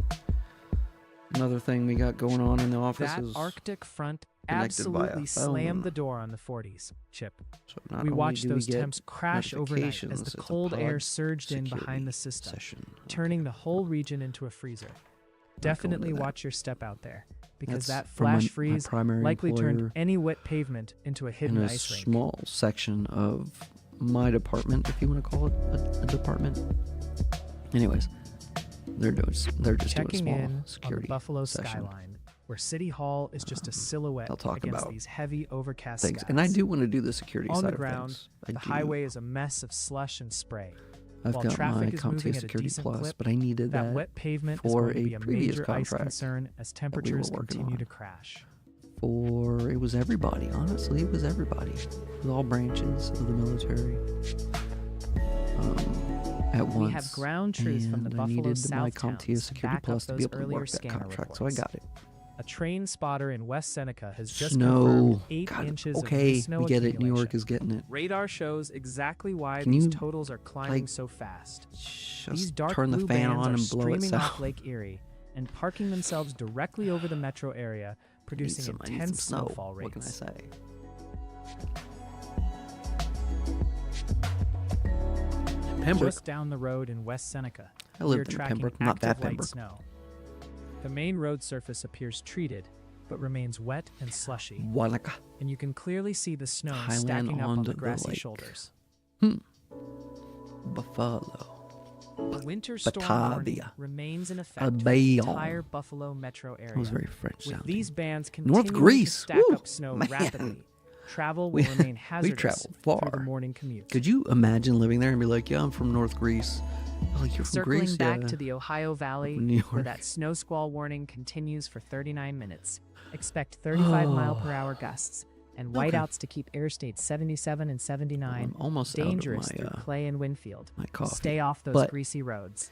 Another thing we got going on in the office That is Arctic front connected via absolutely slammed phone. the door on the 40s, Chip. so not We only watched do we those get temps crash overnight as notifications, the it's a cold air pod surged in behind the security system, session. turning the whole region into a freezer. Definitely that. watch your step out there, because That's that from my flash freeze primary likely turned employer any wet pavement into a in hidden a ice rink. small section of my department, if you want to call it a department. Anyways, they're just doing Checking small in on the security Buffalo session skyline, where City Hall is just a silhouette they'll talk against about these heavy overcast things. skies. And I do want to do the security On side the of ground, things. I the do. highway is a mess of slush and spray. I've while got traffic my is CompTIA moving at a Security decent Plus, clip, but I needed That that wet pavement is for going to a be a previous major ice contract concern as we were temperatures working continue on. to crash. for it was everybody. Honestly, it was everybody. It was all branches of the military. At once. We have ground truth from the and I Buffalo needed South my CompTIA towns Security back Plus up to those be able to earlier work that scanner contract, so I reports. got it. A train spotter in West Seneca has just Snow. confirmed 8 God, inches okay, of snow we get it. New York accumulation. is getting it. Radar shows exactly why Can these you, totals are climbing like, so fast. Just These dark turn the blue fan bands on are and blow streaming itself. off Lake Erie and parking themselves directly over the metro area, producing I need some intense snow. snowfall rates. What can I say? Pembroke. Just down the road in West Seneca, I we are lived in tracking Pembroke, not that active light Pembroke. snow. The main road surface appears treated, but remains wet and slushy, Wanaka. and you can clearly see the snow Highland stacking up on onto the the grassy lake. shoulders. Buffalo. A winter storm warning Batavia. remains in effect for the Bayonne. entire Buffalo metro area. That was very French With sounding. these bands North continuing Greece. to stack Woo, up snow man. rapidly, travel will We- remain we hazardous traveled through far. the morning commute. Could you imagine living there and be like, yeah, I'm from North Greece? Oh, you're from Circling Greece? back yeah. to the Ohio Valley, New York. where that snow squall warning continues for 39 minutes. Expect 35-mile-per-hour gusts and Okay. whiteouts to keep Interstates 77 and 79 I'm almost dangerous out of through Clay and Winfield. my coffee. Stay off those But- greasy roads.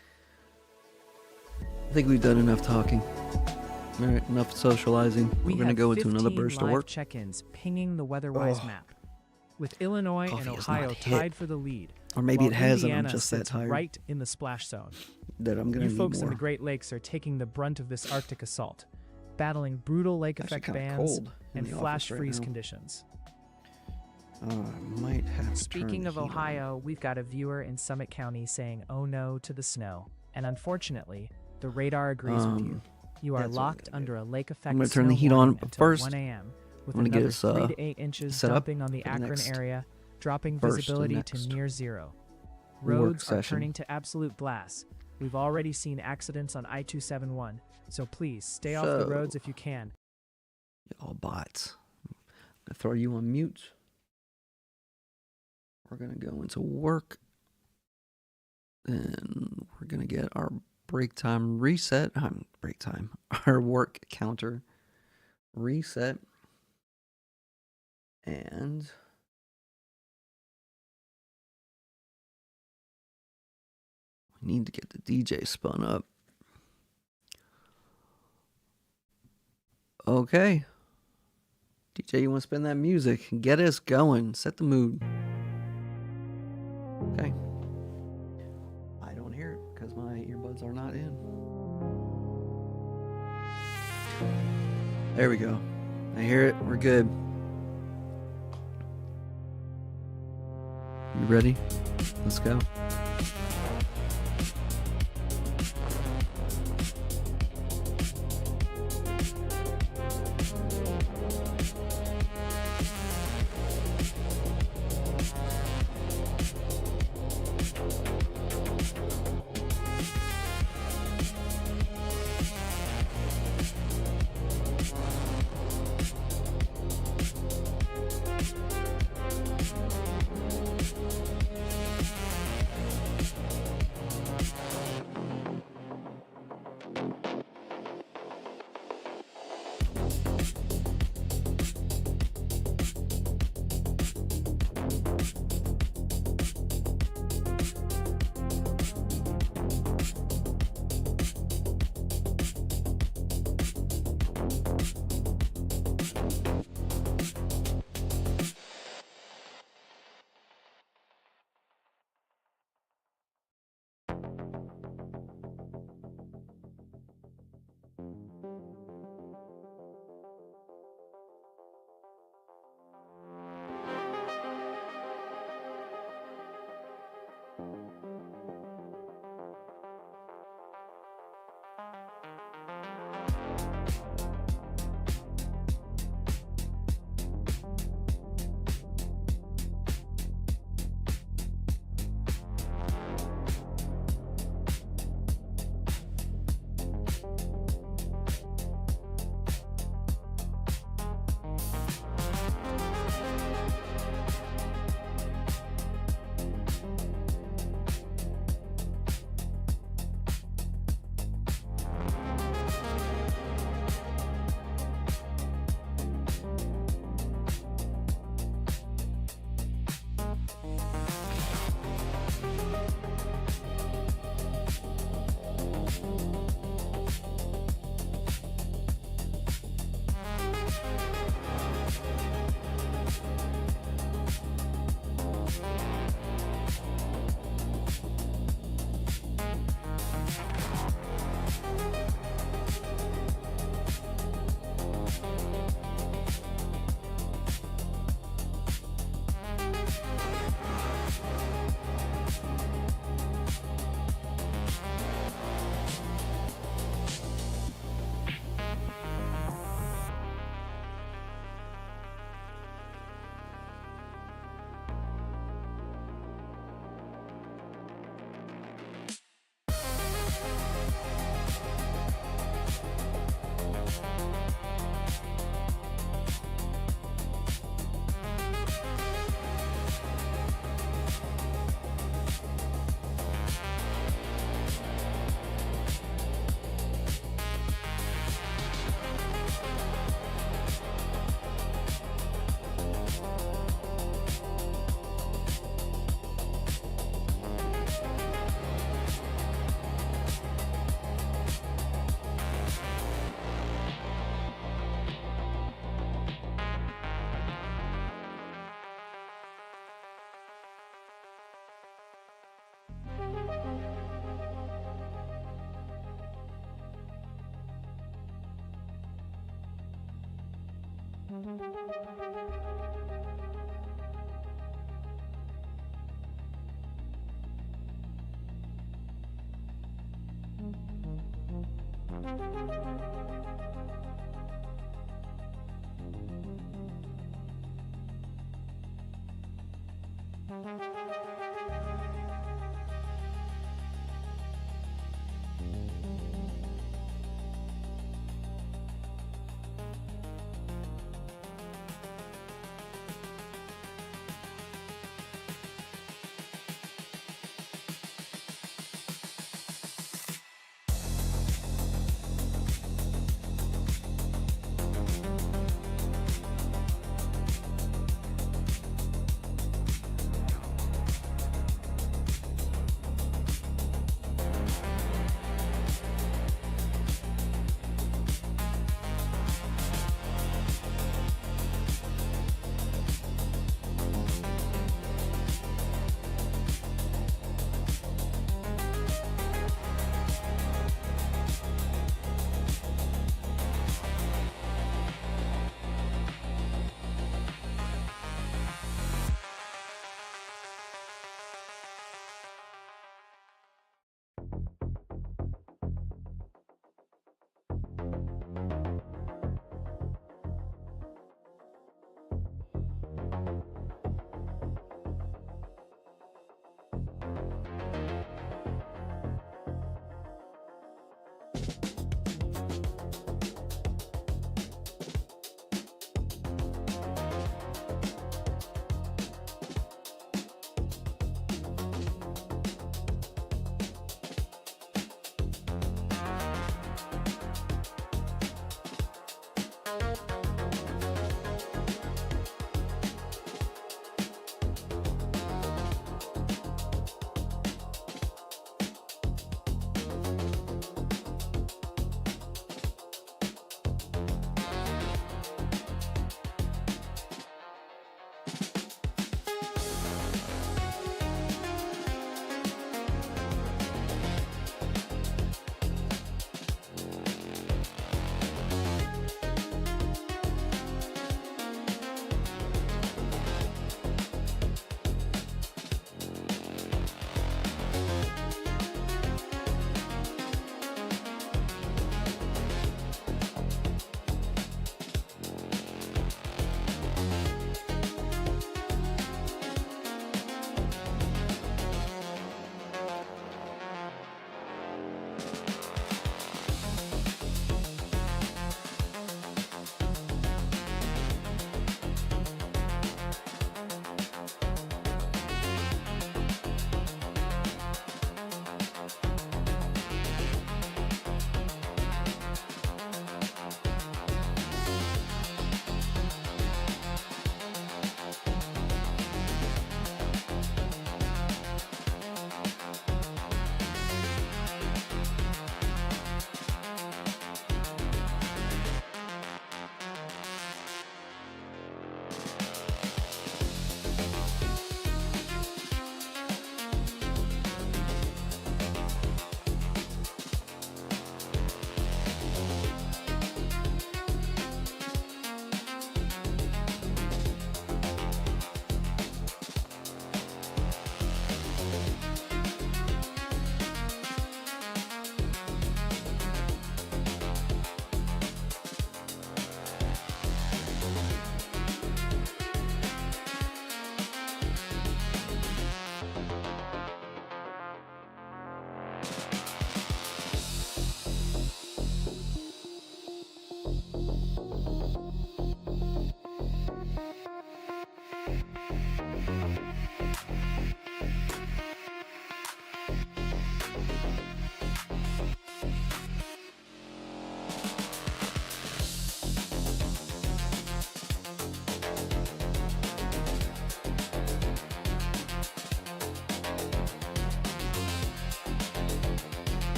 I think we've done enough talking. All right, enough socializing. We're going to have go into another 15 burst of live work. check-ins pinging the weatherwise Oh. map. With Illinois Coffee and has Ohio not hit. tied for the lead. Or maybe while it has and Indiana I'm just that sits tired right in the splash zone. that I'm going to You need folks in more. the Great Lakes are taking the brunt of this Arctic assault, battling brutal lake Actually effect kinda bands cold in and the flash office right freeze now. conditions. I might have to turn Speaking the of heat on. Ohio, we've got a viewer in Summit County saying, "Oh no" to the snow, and unfortunately, the radar agrees with you. You are that's what I'm locked gonna do. under a lake effect I'm gonna turn the snow heat on, warning but until first, 1 a.m. with I'm gonna get another us, 3 to 8 inches set up dumping on the for the Akron next area, dropping burst of visibility to next near zero. work Roads are session. turning to absolute blasts. We've already seen accidents on I-271, so please stay off the roads if you can. Y'all bots. I'm going to throw you on mute. We're going to go into work. And we're going to get our break time reset. Break time. Our work counter reset. And we need to get the DJ spun up. Okay. DJ, you want to spin that music? Get us going. Set the mood. Okay. I don't hear it because my earbuds are not in. There we go. I hear it. We're good. You ready? Let's go.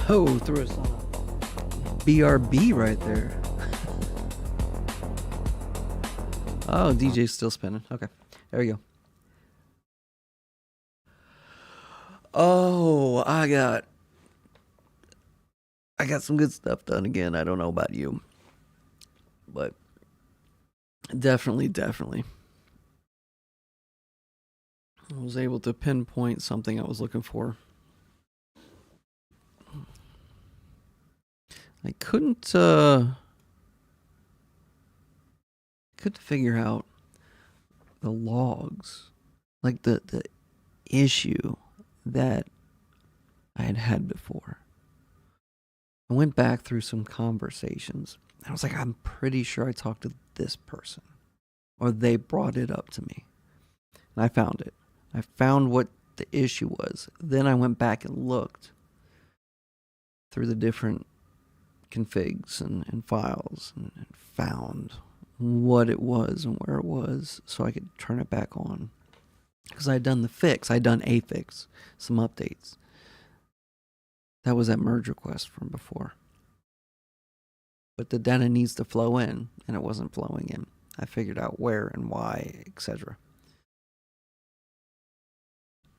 Oh, threw us on a BRB right there. Oh, DJ's still spinning. Okay, there we go. Oh, I got some good stuff done again. I don't know about you, but definitely, I was able to pinpoint something I was looking for. I couldn't figure out the logs, like the issue that I had before. I went back through some conversations. I was like, I'm pretty sure I talked to this person, or they brought it up to me, and I found it. I found what the issue was. Then I went back and looked through the different configs and files and found what it was and where it was so I could turn it back on. Because I had done the fix. I'd done a fix, some updates. That was that merge request from before. But the data needs to flow in, and it wasn't flowing in. I figured out where and why, etc.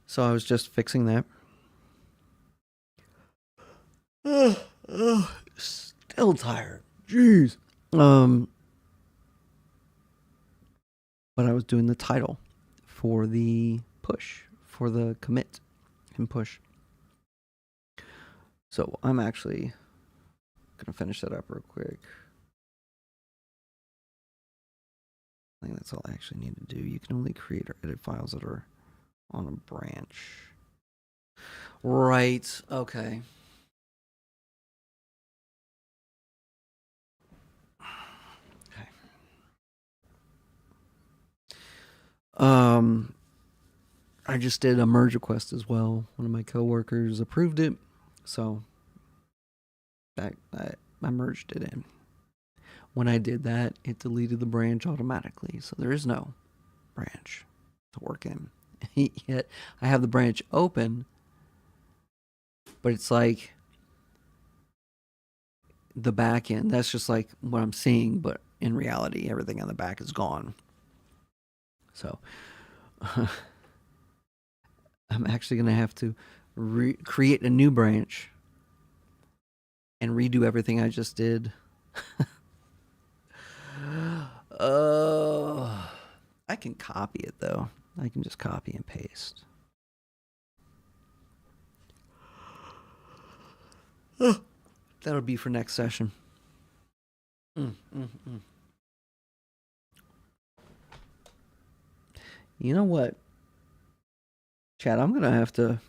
So I was just fixing that. Still tired. Jeez. But I was doing the title for the push, for the commit and push. So I'm actually gonna finish that up real quick. I think that's all I actually need to do. You can only create or edit files that are on a branch. Right, okay. I just did a merge request as well. One of my coworkers approved it, so I merged it in. When I did that, it deleted the branch automatically, so there is no branch to work in. Yet I have the branch open, but it's like the back end. That's just like what I'm seeing, but in reality, everything on the back is gone. So I'm actually going to have to create a new branch and redo everything I just did. I can copy it, though. I can just copy and paste. That'll be for next session. You know what, Chad? I'm gonna have to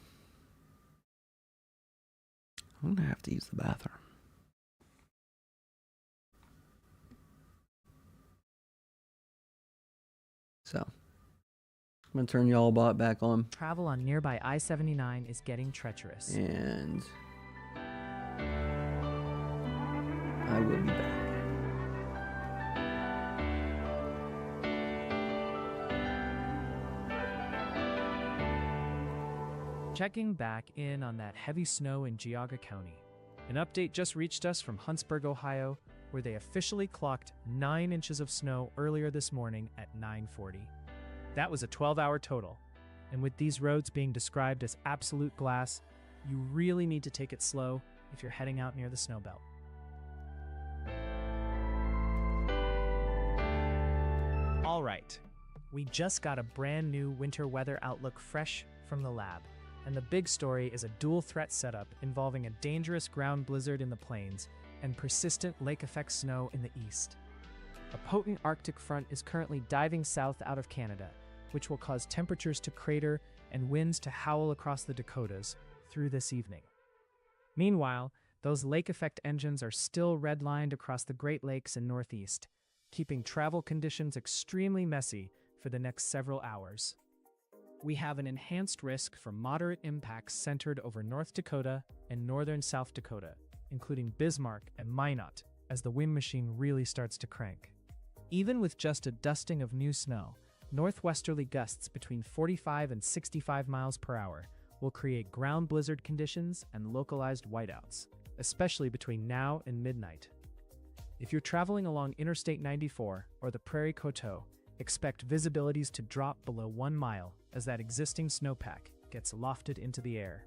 use the bathroom. So I'm gonna turn y'all bot back on. Travel on nearby I-79 is getting treacherous. And I will be back. Checking back in on that heavy snow in Geauga County. An update just reached us from Huntsburg, Ohio, where they officially clocked 9 inches of snow earlier this morning at 9:40. That was a 12-hour total, and with these roads being described as absolute glass, you really need to take it slow if you're heading out near the snow belt. All right, we just got a brand new winter weather outlook fresh from the lab. And the big story is a dual threat setup involving a dangerous ground blizzard in the plains and persistent lake effect snow in the east. A potent Arctic front is currently diving south out of Canada, which will cause temperatures to crater and winds to howl across the Dakotas through this evening. Meanwhile, those lake effect engines are still redlined across the Great Lakes and Northeast, keeping travel conditions extremely messy for the next several hours. We have an enhanced risk for moderate impacts centered over North Dakota and northern South Dakota, including Bismarck and Minot, as the wind machine really starts to crank. Even with just a dusting of new snow, northwesterly gusts between 45 and 65 miles per hour will create ground blizzard conditions and localized whiteouts, especially between now and midnight. If you're traveling along Interstate 94 or the Prairie Coteau, expect visibilities to drop below 1 mile as that existing snowpack gets lofted into the air.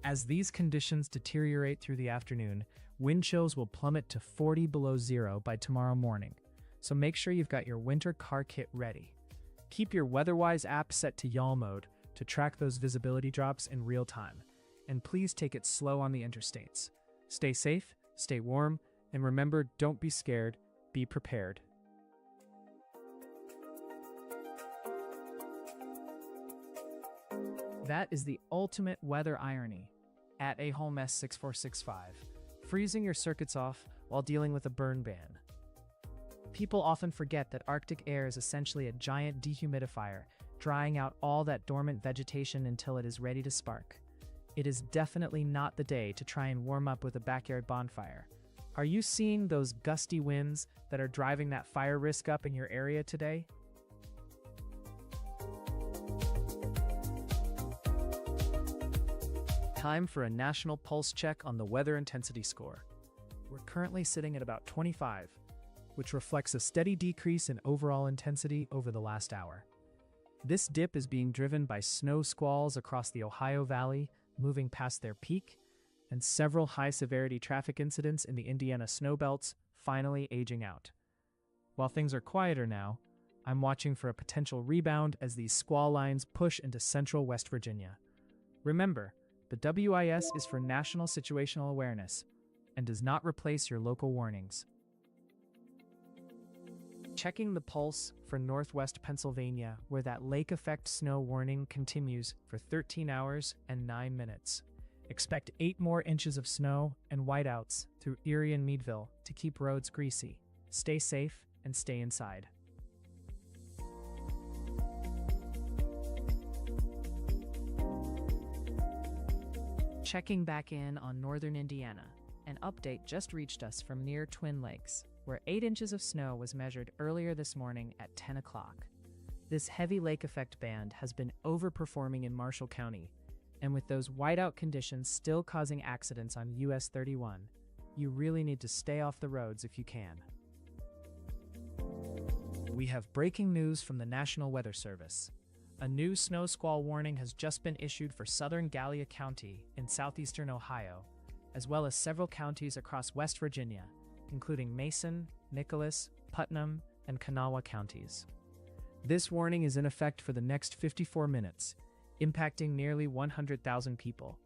As these conditions deteriorate through the afternoon, wind chills will plummet to 40 below zero by tomorrow morning, so make sure you've got your winter car kit ready. Keep your WeatherWise app set to yaw mode to track those visibility drops in real time, and please take it slow on the interstates. Stay safe, stay warm, and remember, don't be scared, be prepared. That is the ultimate weather irony at aholmes6465, freezing your circuits off while dealing with a burn ban. People often forget that Arctic air is essentially a giant dehumidifier, drying out all that dormant vegetation until it is ready to spark. It is definitely not the day to try and warm up with a backyard bonfire. Are you seeing those gusty winds that are driving that fire risk up in your area today? Time for a national pulse check on the weather intensity score. We're currently sitting at about 25, which reflects a steady decrease in overall intensity over the last hour. This dip is being driven by snow squalls across the Ohio Valley, moving past their peak, and several high-severity traffic incidents in the Indiana snowbelts finally aging out. While things are quieter now, I'm watching for a potential rebound as these squall lines push into central West Virginia. Remember, the WIS is for National Situational Awareness and does not replace your local warnings. Checking the pulse for northwest Pennsylvania, where that lake effect snow warning continues for 13 hours and 9 minutes. Expect 8 more inches of snow and whiteouts through Erie and Meadville to keep roads greasy. Stay safe and stay inside. Checking back in on northern Indiana, an update just reached us from near Twin Lakes, where 8 inches of snow was measured earlier this morning at 10 o'clock. This heavy lake effect band has been overperforming in Marshall County, and with those whiteout conditions still causing accidents on US 31, you really need to stay off the roads if you can. We have breaking news from the National Weather Service. A new snow squall warning has just been issued for southern Gallia County in southeastern Ohio, as well as several counties across West Virginia, including Mason, Nicholas, Putnam, and Kanawha counties. This warning is in effect for the next 54 minutes, impacting nearly 100,000 people.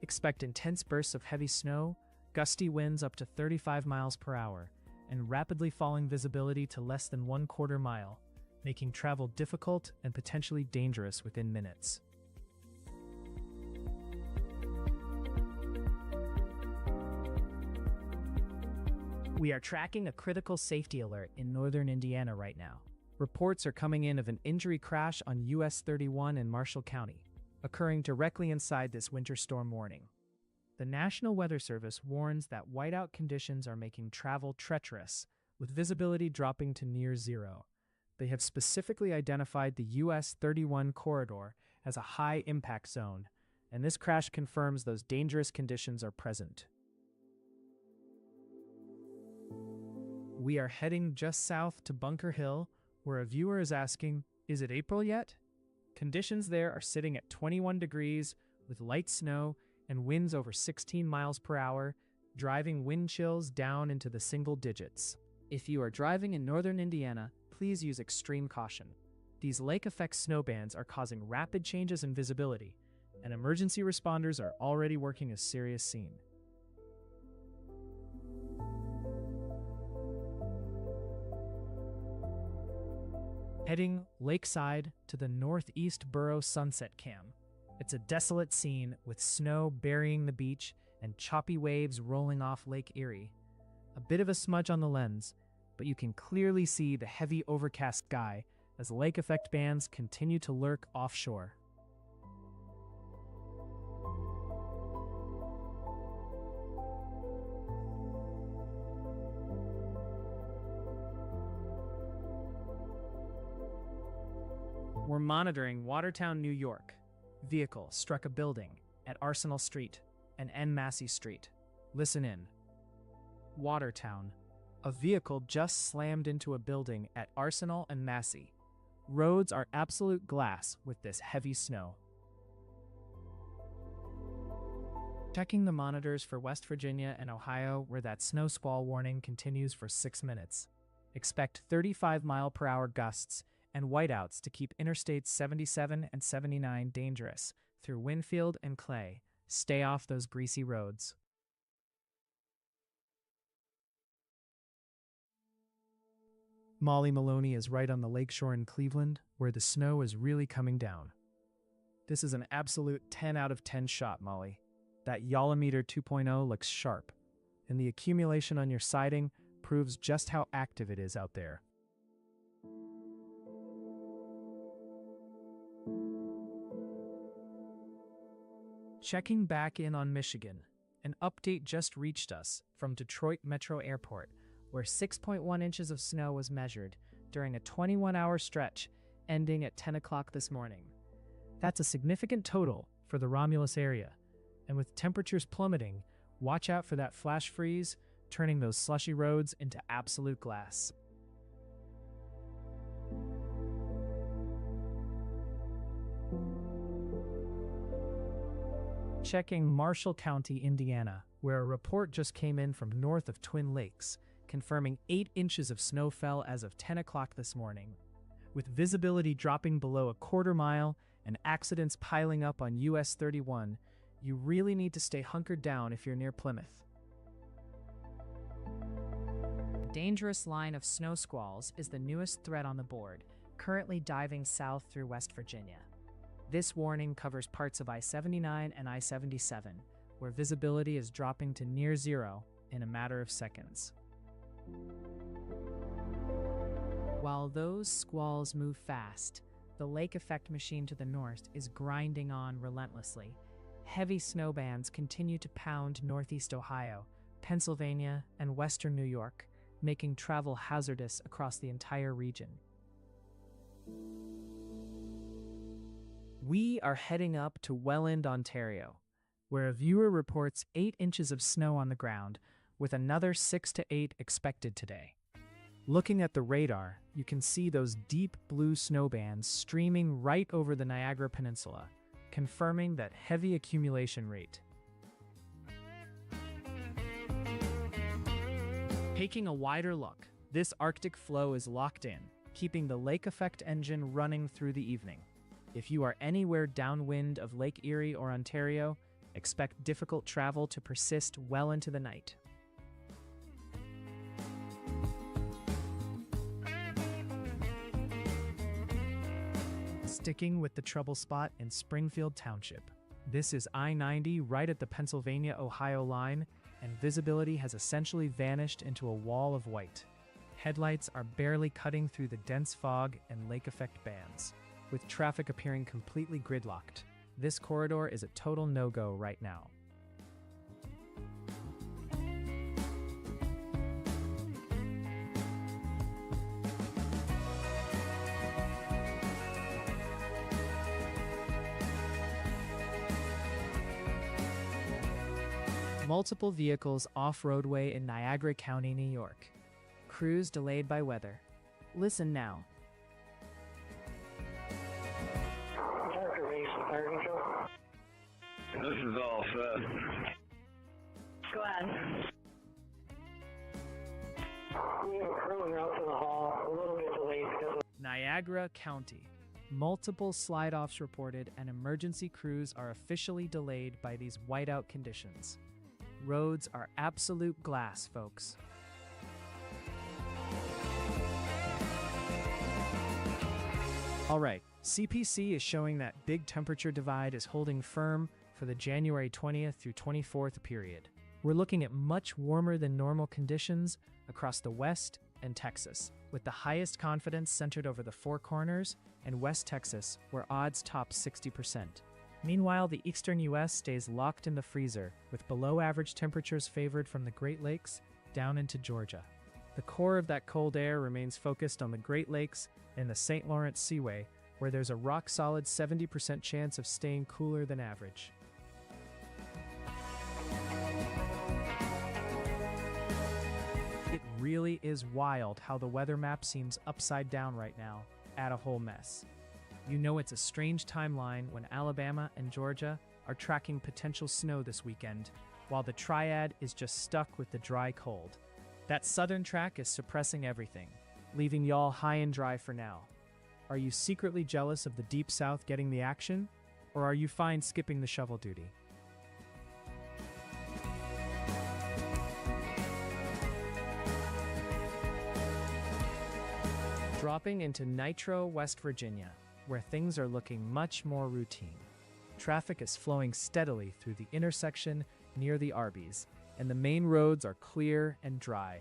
Expect intense bursts of heavy snow, gusty winds up to 35 miles per hour, and rapidly falling visibility to less than 1/4 mile, making travel difficult and potentially dangerous within minutes. We are tracking a critical safety alert in northern Indiana right now. Reports are coming in of an injury crash on US 31 in Marshall County, occurring directly inside this winter storm warning. The National Weather Service warns that whiteout conditions are making travel treacherous, with visibility dropping to near zero. They have specifically identified the US 31 corridor as a high impact zone, and this crash confirms those dangerous conditions are present. We are heading just south to Bunker Hill, where a viewer is asking, is it April yet? Conditions there are sitting at 21 degrees with light snow and winds over 16 miles per hour, driving wind chills down into the single digits. If you are driving in northern Indiana, please use extreme caution. These lake effect snow bands are causing rapid changes in visibility, and emergency responders are already working a serious scene. Heading lakeside to the Northeast Borough Sunset Cam. It's a desolate scene with snow burying the beach and choppy waves rolling off Lake Erie. A bit of a smudge on the lens, but you can clearly see the heavy overcast sky as lake effect bands continue to lurk offshore. We're monitoring Watertown, New York. Vehicle struck a building at Arsenal Street and N. Massey Street. Listen in. Watertown. A vehicle just slammed into a building at Arsenal and Massey. Roads are absolute glass with this heavy snow. Checking the monitors for West Virginia and Ohio, where that snow squall warning continues for 6 minutes. Expect 35-mile-per-hour gusts and whiteouts to keep Interstates 77 and 79 dangerous through Winfield and Clay. Stay off those greasy roads. Molly Maloney is right on the lakeshore in Cleveland, where the snow is really coming down. This is an absolute 10 out of 10 shot, Molly. That Yolometer 2.0 looks sharp, and the accumulation on your siding proves just how active it is out there. Checking back in on Michigan, an update just reached us from Detroit Metro Airport, where 6.1 inches of snow was measured during a 21-hour stretch ending at 10 o'clock this morning. That's a significant total for the Romulus area, and with temperatures plummeting, watch out for that flash freeze, turning those slushy roads into absolute glass. Checking Marshall County, Indiana, where a report just came in from north of Twin Lakes, confirming 8 inches of snow fell as of 10 o'clock this morning. With visibility dropping below a quarter mile and accidents piling up on US 31, you really need to stay hunkered down if you're near Plymouth. A dangerous line of snow squalls is the newest threat on the board, currently diving south through West Virginia. This warning covers parts of I-79 and I-77, where visibility is dropping to near zero in a matter of seconds. While those squalls move fast, the lake effect machine to the north is grinding on relentlessly. Heavy snow bands continue to pound northeast Ohio, Pennsylvania, and western New York, making travel hazardous across the entire region. We are heading up to Welland, Ontario, where a viewer reports 8 inches of snow on the ground, with another 6 to 8 expected today. Looking at the radar, you can see those deep blue snow bands streaming right over the Niagara Peninsula, confirming that heavy accumulation rate. Taking a wider look, this Arctic flow is locked in, keeping the lake effect engine running through the evening. If you are anywhere downwind of Lake Erie or Ontario, expect difficult travel to persist well into the night. Sticking with the trouble spot in Springfield Township. This is I-90 right at the Pennsylvania-Ohio line, and visibility has essentially vanished into a wall of white. Headlights are barely cutting through the dense fog and lake effect bands, with traffic appearing completely gridlocked. This corridor is a total no-go right now. Multiple vehicles off-roadway in Niagara County, New York. Crews delayed by weather. Listen now. This is all set. Go ahead. We have a crew out to the hall, a little bit delayed because of Niagara County. Multiple slide-offs reported and emergency crews are officially delayed by these whiteout conditions. Roads are absolute glass, folks. All right, CPC is showing that big temperature divide is holding firm for the January 20th through 24th period. We're looking at much warmer than normal conditions across the West and Texas, with the highest confidence centered over the Four Corners and West Texas, where odds top 60%. Meanwhile, the eastern U.S. stays locked in the freezer, with below-average temperatures favored from the Great Lakes down into Georgia. The core of that cold air remains focused on the Great Lakes and the St. Lawrence Seaway, where there's a rock-solid 70% chance of staying cooler than average. It really is wild how the weather map seems upside down right now, at a whole mess. You know it's a strange timeline when Alabama and Georgia are tracking potential snow this weekend, while the triad is just stuck with the dry cold. That southern track is suppressing everything, leaving y'all high and dry for now. Are you secretly jealous of the Deep South getting the action, or are you fine skipping the shovel duty? Dropping into Nitro, West Virginia, where things are looking much more routine. Traffic is flowing steadily through the intersection near the Arby's, and the main roads are clear and dry.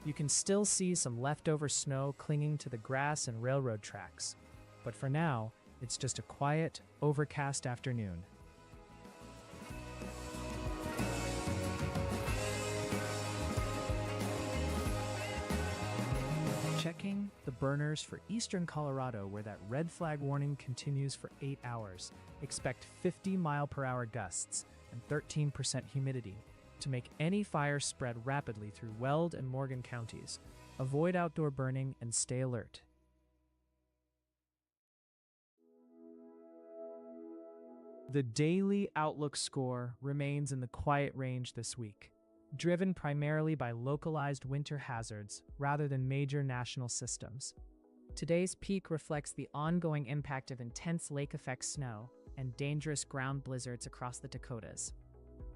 You can still see some leftover snow clinging to the grass and railroad tracks, but for now, it's just a quiet, overcast afternoon. Checking the burners for eastern Colorado, where that red flag warning continues for 8 hours. Expect 50-mile-per-hour gusts and 13% humidity to make any fire spread rapidly through Weld and Morgan counties. Avoid outdoor burning and stay alert. The daily outlook score remains in the quiet range this week, driven primarily by localized winter hazards rather than major national systems. Today's peak reflects the ongoing impact of intense lake-effect snow and dangerous ground blizzards across the Dakotas.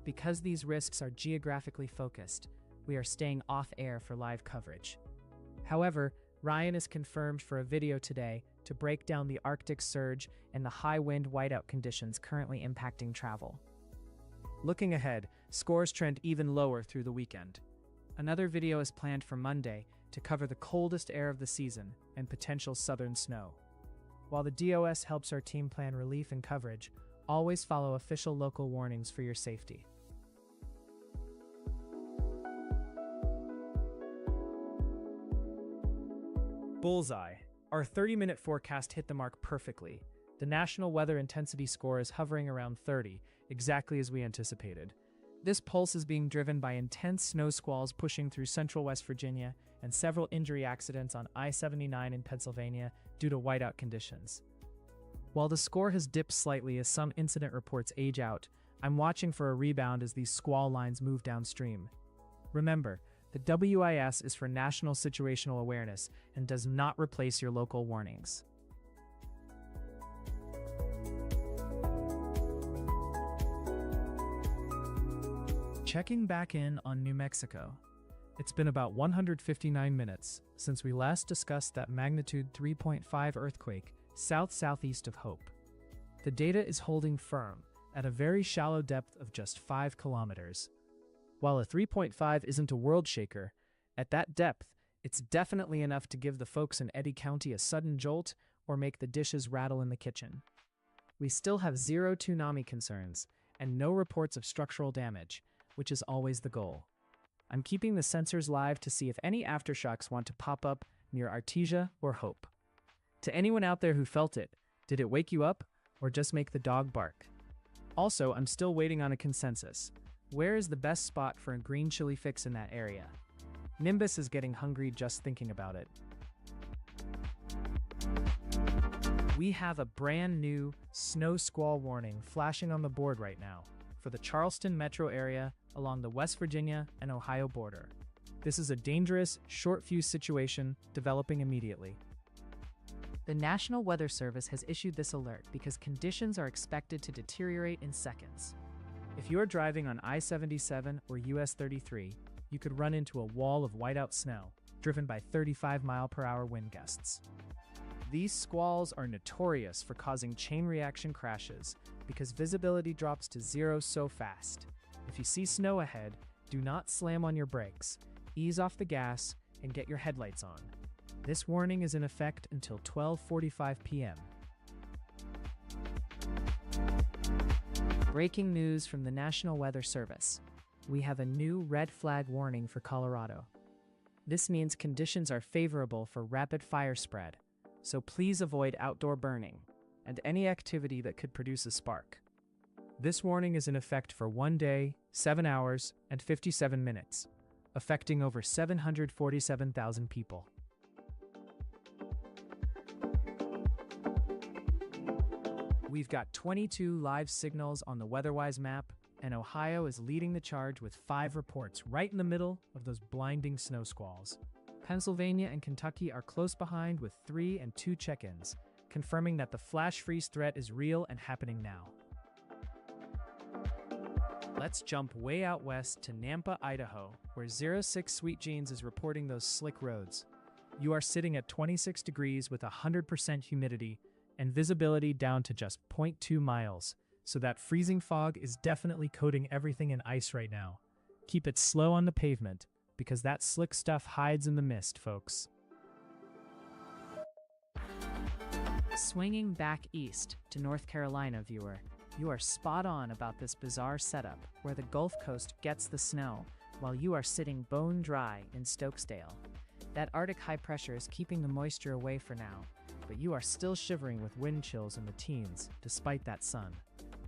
Because these risks are geographically focused, we are staying off-air for live coverage. However, Ryan is confirmed for a video today to break down the Arctic surge and the high wind whiteout conditions currently impacting travel. Looking ahead, scores trend even lower through the weekend. Another video is planned for Monday to cover the coldest air of the season and potential southern snow. While the DOS helps our team plan relief and coverage, always follow official local warnings for your safety. Bullseye. Our 30-minute forecast hit the mark perfectly. The national weather intensity score is hovering around 30, exactly as we anticipated. This pulse is being driven by intense snow squalls pushing through central West Virginia and several injury accidents on I-79 in Pennsylvania due to whiteout conditions. While the score has dipped slightly as some incident reports age out, I'm watching for a rebound as these squall lines move downstream. Remember, the WIS is for national situational awareness and does not replace your local warnings. Checking back in on New Mexico. It's been about 159 minutes since we last discussed that magnitude 3.5 earthquake south-southeast of Hope. The data is holding firm at a very shallow depth of just 5 kilometers. While a 3.5 isn't a world shaker, at that depth, it's definitely enough to give the folks in Eddy County a sudden jolt or make the dishes rattle in the kitchen. We still have 0 tsunami concerns and no reports of structural damage, which is always the goal. I'm keeping the sensors live to see if any aftershocks want to pop up near Artesia or Hope. To anyone out there who felt it, did it wake you up or just make the dog bark? Also, I'm still waiting on a consensus. Where is the best spot for a green chili fix in that area? Nimbus is getting hungry just thinking about it. We have a brand new snow squall warning flashing on the board right now for the Charleston metro area along the West Virginia and Ohio border. This is a dangerous, short fuse situation developing immediately. The National Weather Service has issued this alert because conditions are expected to deteriorate in seconds. If you're driving on I-77 or US 33, you could run into a wall of whiteout snow, driven by 35-mile-per-hour wind gusts. These squalls are notorious for causing chain reaction crashes because visibility drops to zero so fast. If you see snow ahead, do not slam on your brakes, ease off the gas, and get your headlights on. This warning is in effect until 12:45 p.m. Breaking news from the National Weather Service. We have a new red flag warning for Colorado. This means conditions are favorable for rapid fire spread, so please avoid outdoor burning and any activity that could produce a spark. This warning is in effect for 1 day, 7 hours, and 57 minutes, affecting over 747,000 people. We've got 22 live signals on the WeatherWise map, and Ohio is leading the charge with 5 reports right in the middle of those blinding snow squalls. Pennsylvania and Kentucky are close behind with 3 and 2 check-ins, confirming that the flash freeze threat is real and happening now. Let's jump way out west to Nampa, Idaho, where 06 Sweet Jeans is reporting those slick roads. You are sitting at 26 degrees with 100% humidity and visibility down to just 0.2 miles, so that freezing fog is definitely coating everything in ice right now. Keep it slow on the pavement, because that slick stuff hides in the mist, folks. Swinging back east to North Carolina, viewer, you are spot on about this bizarre setup where the Gulf Coast gets the snow while you are sitting bone dry in Stokesdale. That Arctic high pressure is keeping the moisture away for now, but you are still shivering with wind chills in the teens despite that sun.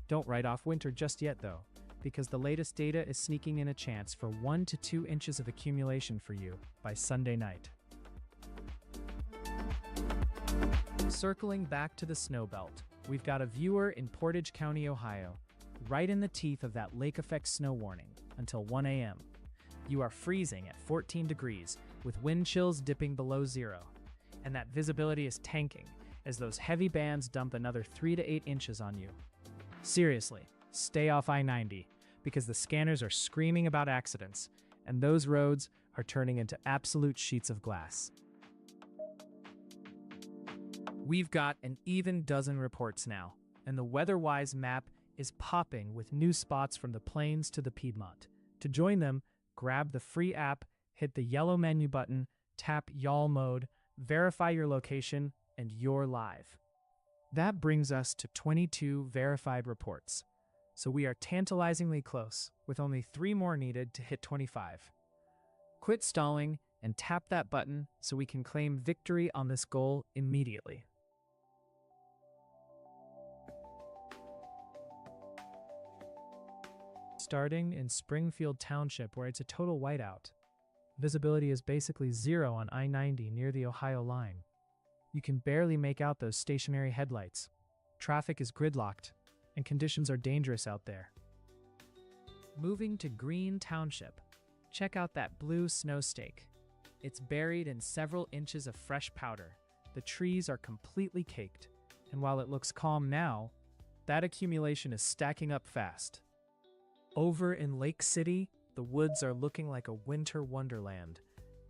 Don't write off winter just yet though, because the latest data is sneaking in a chance for 1 to 2 inches of accumulation for you by Sunday night. Circling back to the snow belt, we've got a viewer in Portage County, Ohio, right in the teeth of that lake effect snow warning until 1 a.m. You are freezing at 14 degrees with wind chills dipping below zero, and that visibility is tanking as those heavy bands dump another 3 to 8 inches on you. Seriously, stay off I-90 because the scanners are screaming about accidents, and those roads are turning into absolute sheets of glass. We've got an even dozen reports now, and the WeatherWise map is popping with new spots from the plains to the Piedmont. To join them, grab the free app, hit the yellow menu button, tap Y'all mode, verify your location, and you're live. That brings us to 22 verified reports, so we are tantalizingly close, with only 3 more needed to hit 25. Quit stalling and tap that button so we can claim victory on this goal immediately. Starting in Springfield Township, where it's a total whiteout. Visibility is basically zero on I-90 near the Ohio line. You can barely make out those stationary headlights. Traffic is gridlocked, and conditions are dangerous out there. Moving to Green Township, check out that blue snow stake. It's buried in several inches of fresh powder. The trees are completely caked, and while it looks calm now, that accumulation is stacking up fast. Over in Lake City, the woods are looking like a winter wonderland.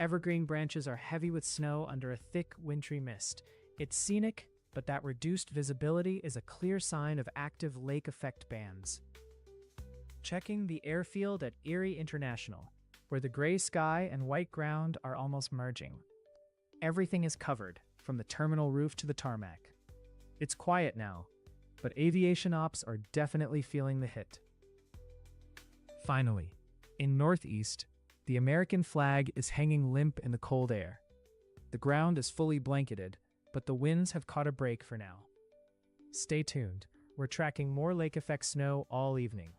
Evergreen branches are heavy with snow under a thick, wintry mist. It's scenic, but that reduced visibility is a clear sign of active lake effect bands. Checking the airfield at Erie International, where the gray sky and white ground are almost merging. Everything is covered, from the terminal roof to the tarmac. It's quiet now, but aviation ops are definitely feeling the hit. Finally, in Northeast, the American flag is hanging limp in the cold air. The ground is fully blanketed, but the winds have caught a break for now. Stay tuned. We're tracking more lake effect snow all evening.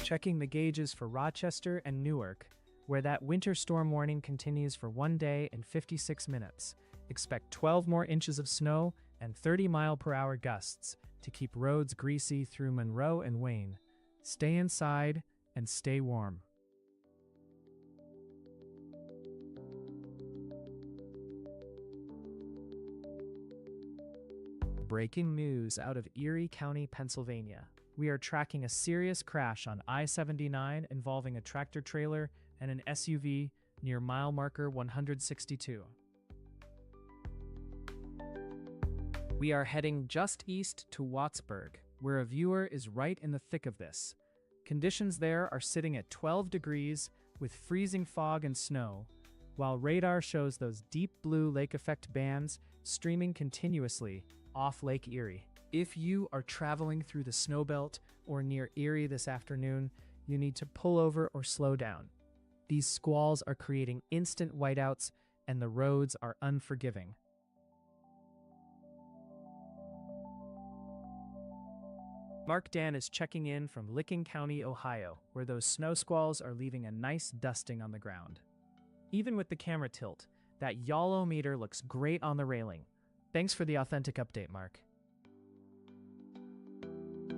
Checking the gauges for Rochester and Newark, where that winter storm warning continues for 1 day and 56 minutes. Expect 12 more inches of snow and 30-mile-per-hour gusts to keep roads greasy through Monroe and Wayne. Stay inside and stay warm. Breaking news out of Erie County, Pennsylvania. We are tracking a serious crash on I-79 involving a tractor-trailer and an SUV near mile marker 162. We are heading just east to Wattsburg, where a viewer is right in the thick of this. Conditions there are sitting at 12 degrees with freezing fog and snow, while radar shows those deep blue lake effect bands streaming continuously off Lake Erie. If you are traveling through the snowbelt or near Erie this afternoon, you need to pull over or slow down. These squalls are creating instant whiteouts, and the roads are unforgiving. Mark Dan is checking in from Licking County, Ohio, where those snow squalls are leaving a nice dusting on the ground. Even with the camera tilt, that YOLO-meter looks great on the railing. Thanks for the authentic update, Mark.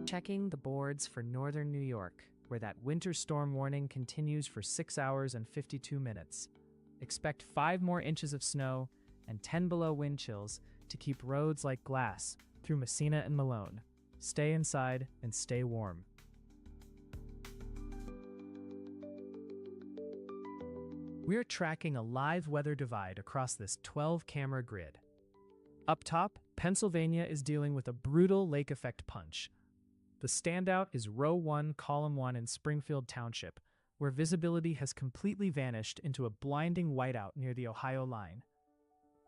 Checking the boards for northern New York, where that winter storm warning continues for 6 hours and 52 minutes. Expect 5 more inches of snow and 10 below wind chills to keep roads like glass through Messina and Malone. Stay inside and stay warm. We're tracking a live weather divide across this 12-camera grid. Up top, Pennsylvania is dealing with a brutal lake effect punch. The standout is Row 1, Column 1 in Springfield Township, where visibility has completely vanished into a blinding whiteout near the Ohio line.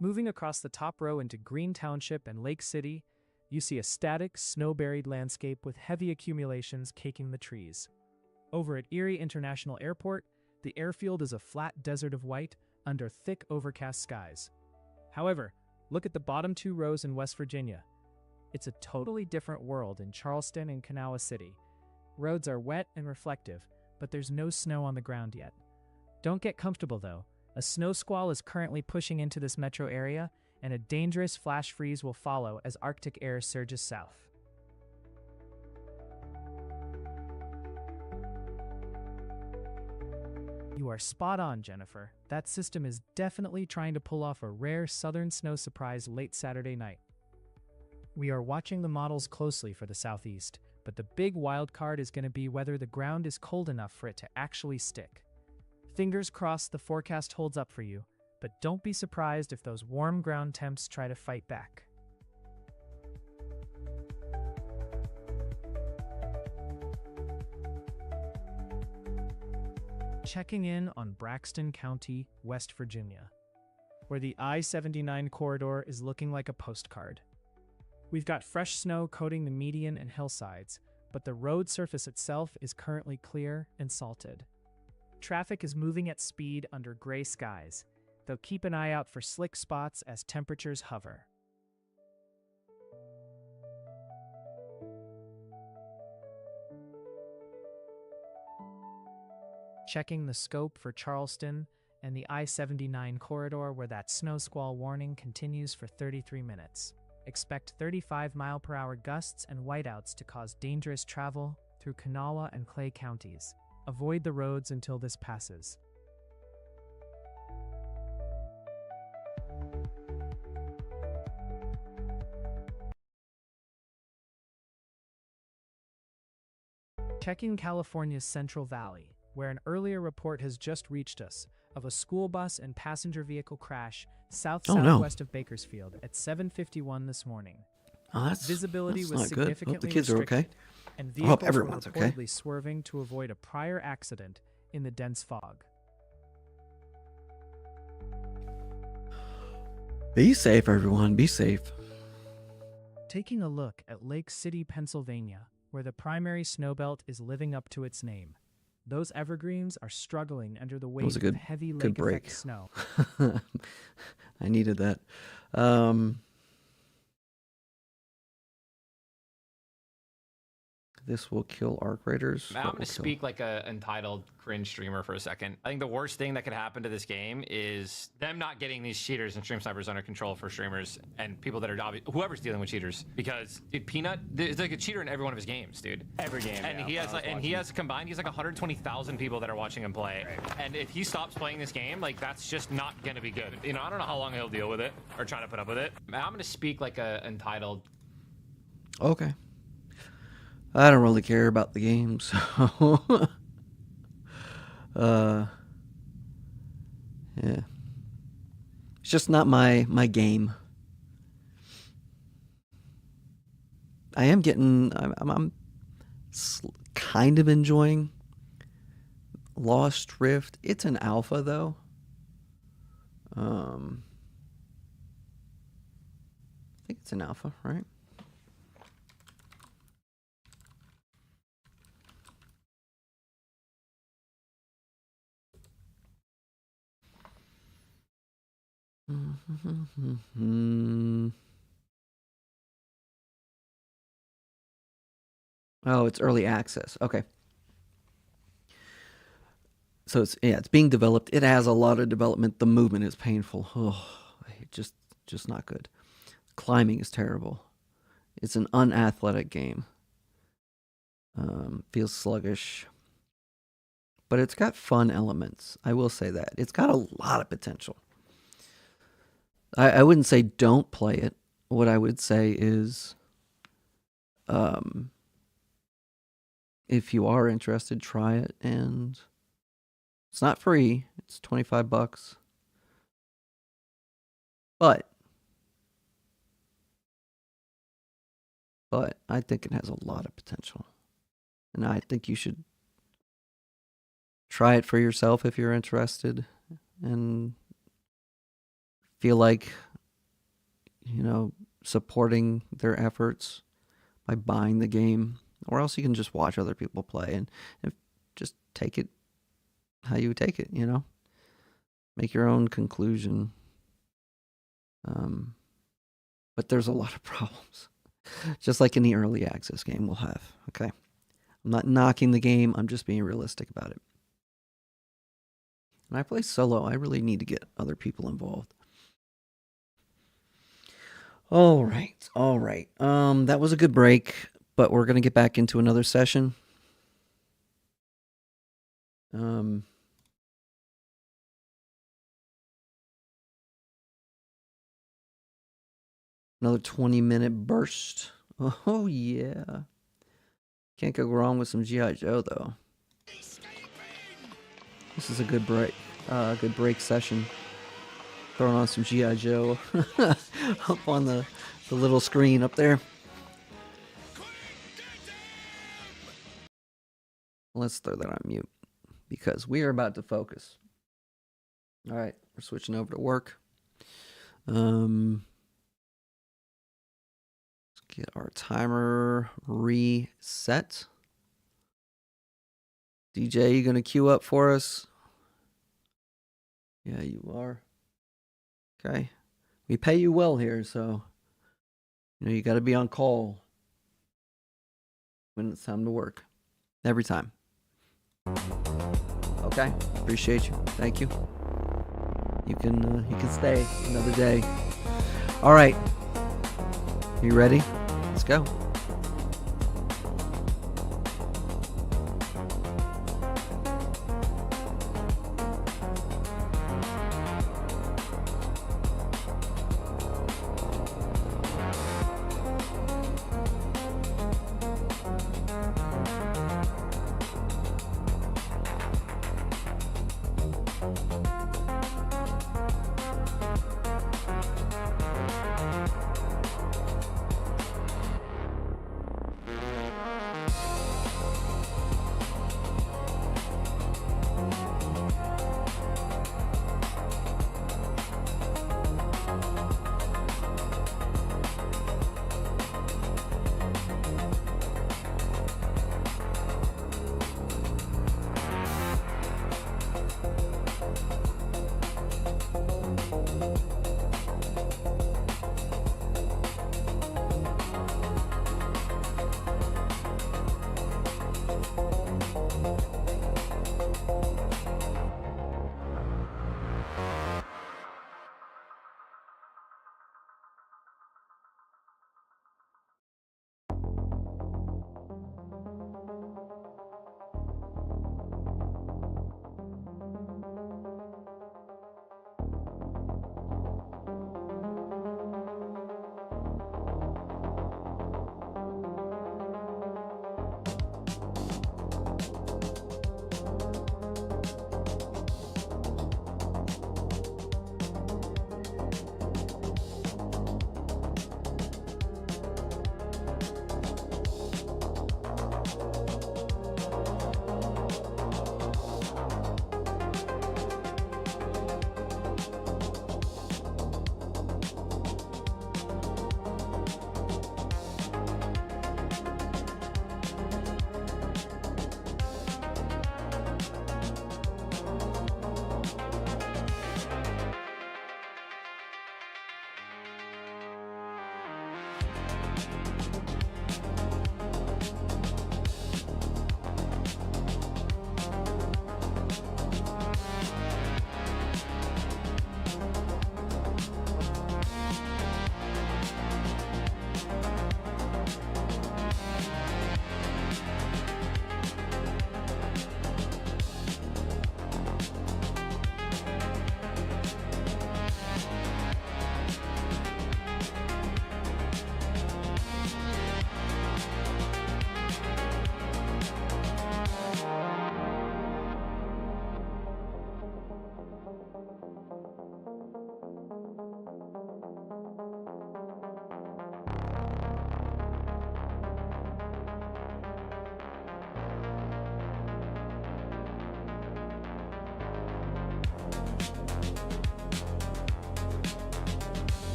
Moving across the top row into Green Township and Lake City, you see a static, snow-buried landscape with heavy accumulations caking the trees. Over at Erie International Airport, the airfield is a flat desert of white under thick overcast skies. However, look at the bottom 2 rows in West Virginia. It's a totally different world in Charleston and Kanawha City. Roads are wet and reflective, but there's no snow on the ground yet. Don't get comfortable though. A snow squall is currently pushing into this metro area, and a dangerous flash freeze will follow as Arctic air surges south. You are spot on, Jennifer. That system is definitely trying to pull off a rare southern snow surprise late Saturday night. We are watching the models closely for the southeast, but the big wild card is going to be whether the ground is cold enough for it to actually stick. Fingers crossed the forecast holds up for you, but don't be surprised if those warm ground temps try to fight back. Checking in on Braxton County, West Virginia, where the I-79 corridor is looking like a postcard. We've got fresh snow coating the median and hillsides, but the road surface itself is currently clear and salted. Traffic is moving at speed under gray skies, though keep an eye out for slick spots as temperatures hover. Checking the scope for Charleston and the I-79 corridor, where that snow squall warning continues for 33 minutes. Expect 35-mile-per-hour gusts and whiteouts to cause dangerous travel through Kanawha and Clay counties. Avoid the roads until this passes. Checking California's Central Valley, where an earlier report has just reached us of a school bus and passenger vehicle crash southwest of Bakersfield at 7:51 this morning. Oh, that's Visibility that's was not good. significantly Hope the kids are okay. restricted, and I vehicles hope were everyone's okay. reportedly swerving to avoid a prior accident in the dense fog. Be safe, everyone. Be safe. Taking a look at Lake City, Pennsylvania, where the primary snowbelt is living up to its name. Those evergreens are struggling under the weight was a good- of heavy good lake break. effect snow. I needed that. This will kill arc raiders. I'm What going will to kill- speak like a entitled cringe streamer for a second. I think the worst thing that could happen to this game is them not getting these cheaters and stream snipers under control for streamers and people that are whoever's dealing with cheaters. Because dude, Peanut, there's like a cheater in every one of his games, dude. Every game. And he has like, and he has combined, he's like 120,000 people that are watching him play. Right. And if he stops playing this game, like that's just not going to be good. You know, I don't know how long he'll deal with it or trying to put up with it. I'm going to speak like a entitled. Okay. I don't really care about the game, so Yeah. It's just not my game. I am getting, I'm kind of enjoying Lost Rift. It's an alpha though. I think it's an alpha, right? Oh, it's early access. Okay. So it's being developed. It has a lot of development. The movement is painful. Oh, just not good. Climbing is terrible. It's an unathletic game. Feels sluggish. But it's got fun elements. I will say that. It's got a lot of potential. I wouldn't say don't play it. What I would say is if you are interested, try it. And it's not free. It's $25. But I think it has a lot of potential. And I think you should try it for yourself if you're interested and feel like, supporting their efforts by buying the game. Or else you can just watch other people play and just take it how you would take it, Make your own conclusion. But there's a lot of problems. Just like any early access game will have, okay? I'm not knocking the game. I'm just being realistic about it. When I play solo, I really need to get other people involved. All right. That was a good break, but we're going to get back into another session. Another 20-minute burst. Oh, yeah. Can't go wrong with some G.I. Joe, though. This is a good break session. Throwing on some G.I. Joe up on the little screen up there. Let's throw that on mute because we are about to focus. All right, we're switching over to work. Let's get our timer reset. DJ, you gonna queue up for us? Yeah, you are. Okay. We pay you well here, so you got to be on call when it's time to work. Every time. Okay. Appreciate you. Thank you. You can stay another day. All right. You ready? Let's go.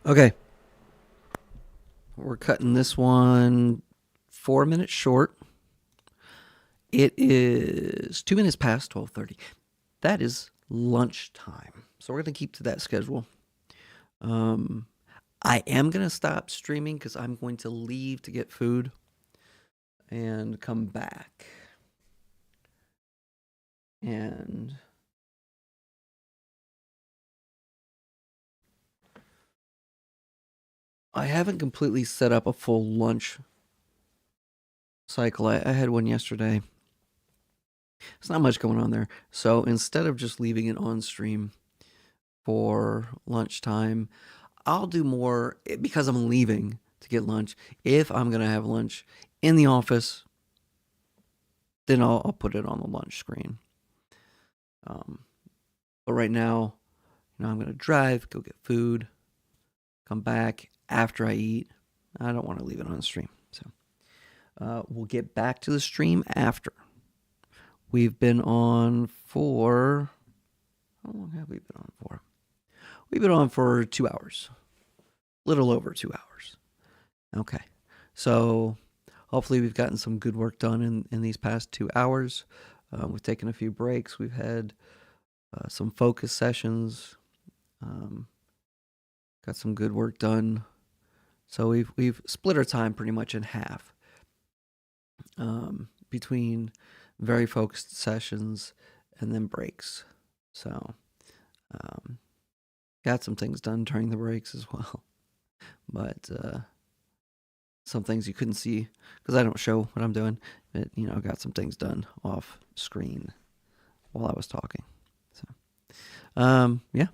Okay. We're cutting this one 4 minutes short. It is 2 minutes past 12:30. That is lunchtime. So we're going to keep to that schedule. I am going to stop streaming because I'm going to leave to get food and come back. And I haven't completely set up a full lunch cycle. I had one yesterday. There's not much going on there. So instead of just leaving it on stream for lunchtime, I'll do more because I'm leaving to get lunch. If I'm going to have lunch in the office, then I'll put it on the lunch screen. But right now, I'm going to drive, go get food, come back after I eat. I don't want to leave it on the stream. So we'll get back to the stream after. We've been on for... How long have we been on for? We've been on for 2 hours. Little over 2 hours. Okay. So hopefully we've gotten some good work done in these past 2 hours. We've taken a few breaks. We've had some focus sessions. Got some good work done. So we've split our time pretty much in half. Between very focused sessions and then breaks. So got some things done during the breaks as well. But some things you couldn't see because I don't show what I'm doing. But, got some things done off screen while I was talking. So, yeah.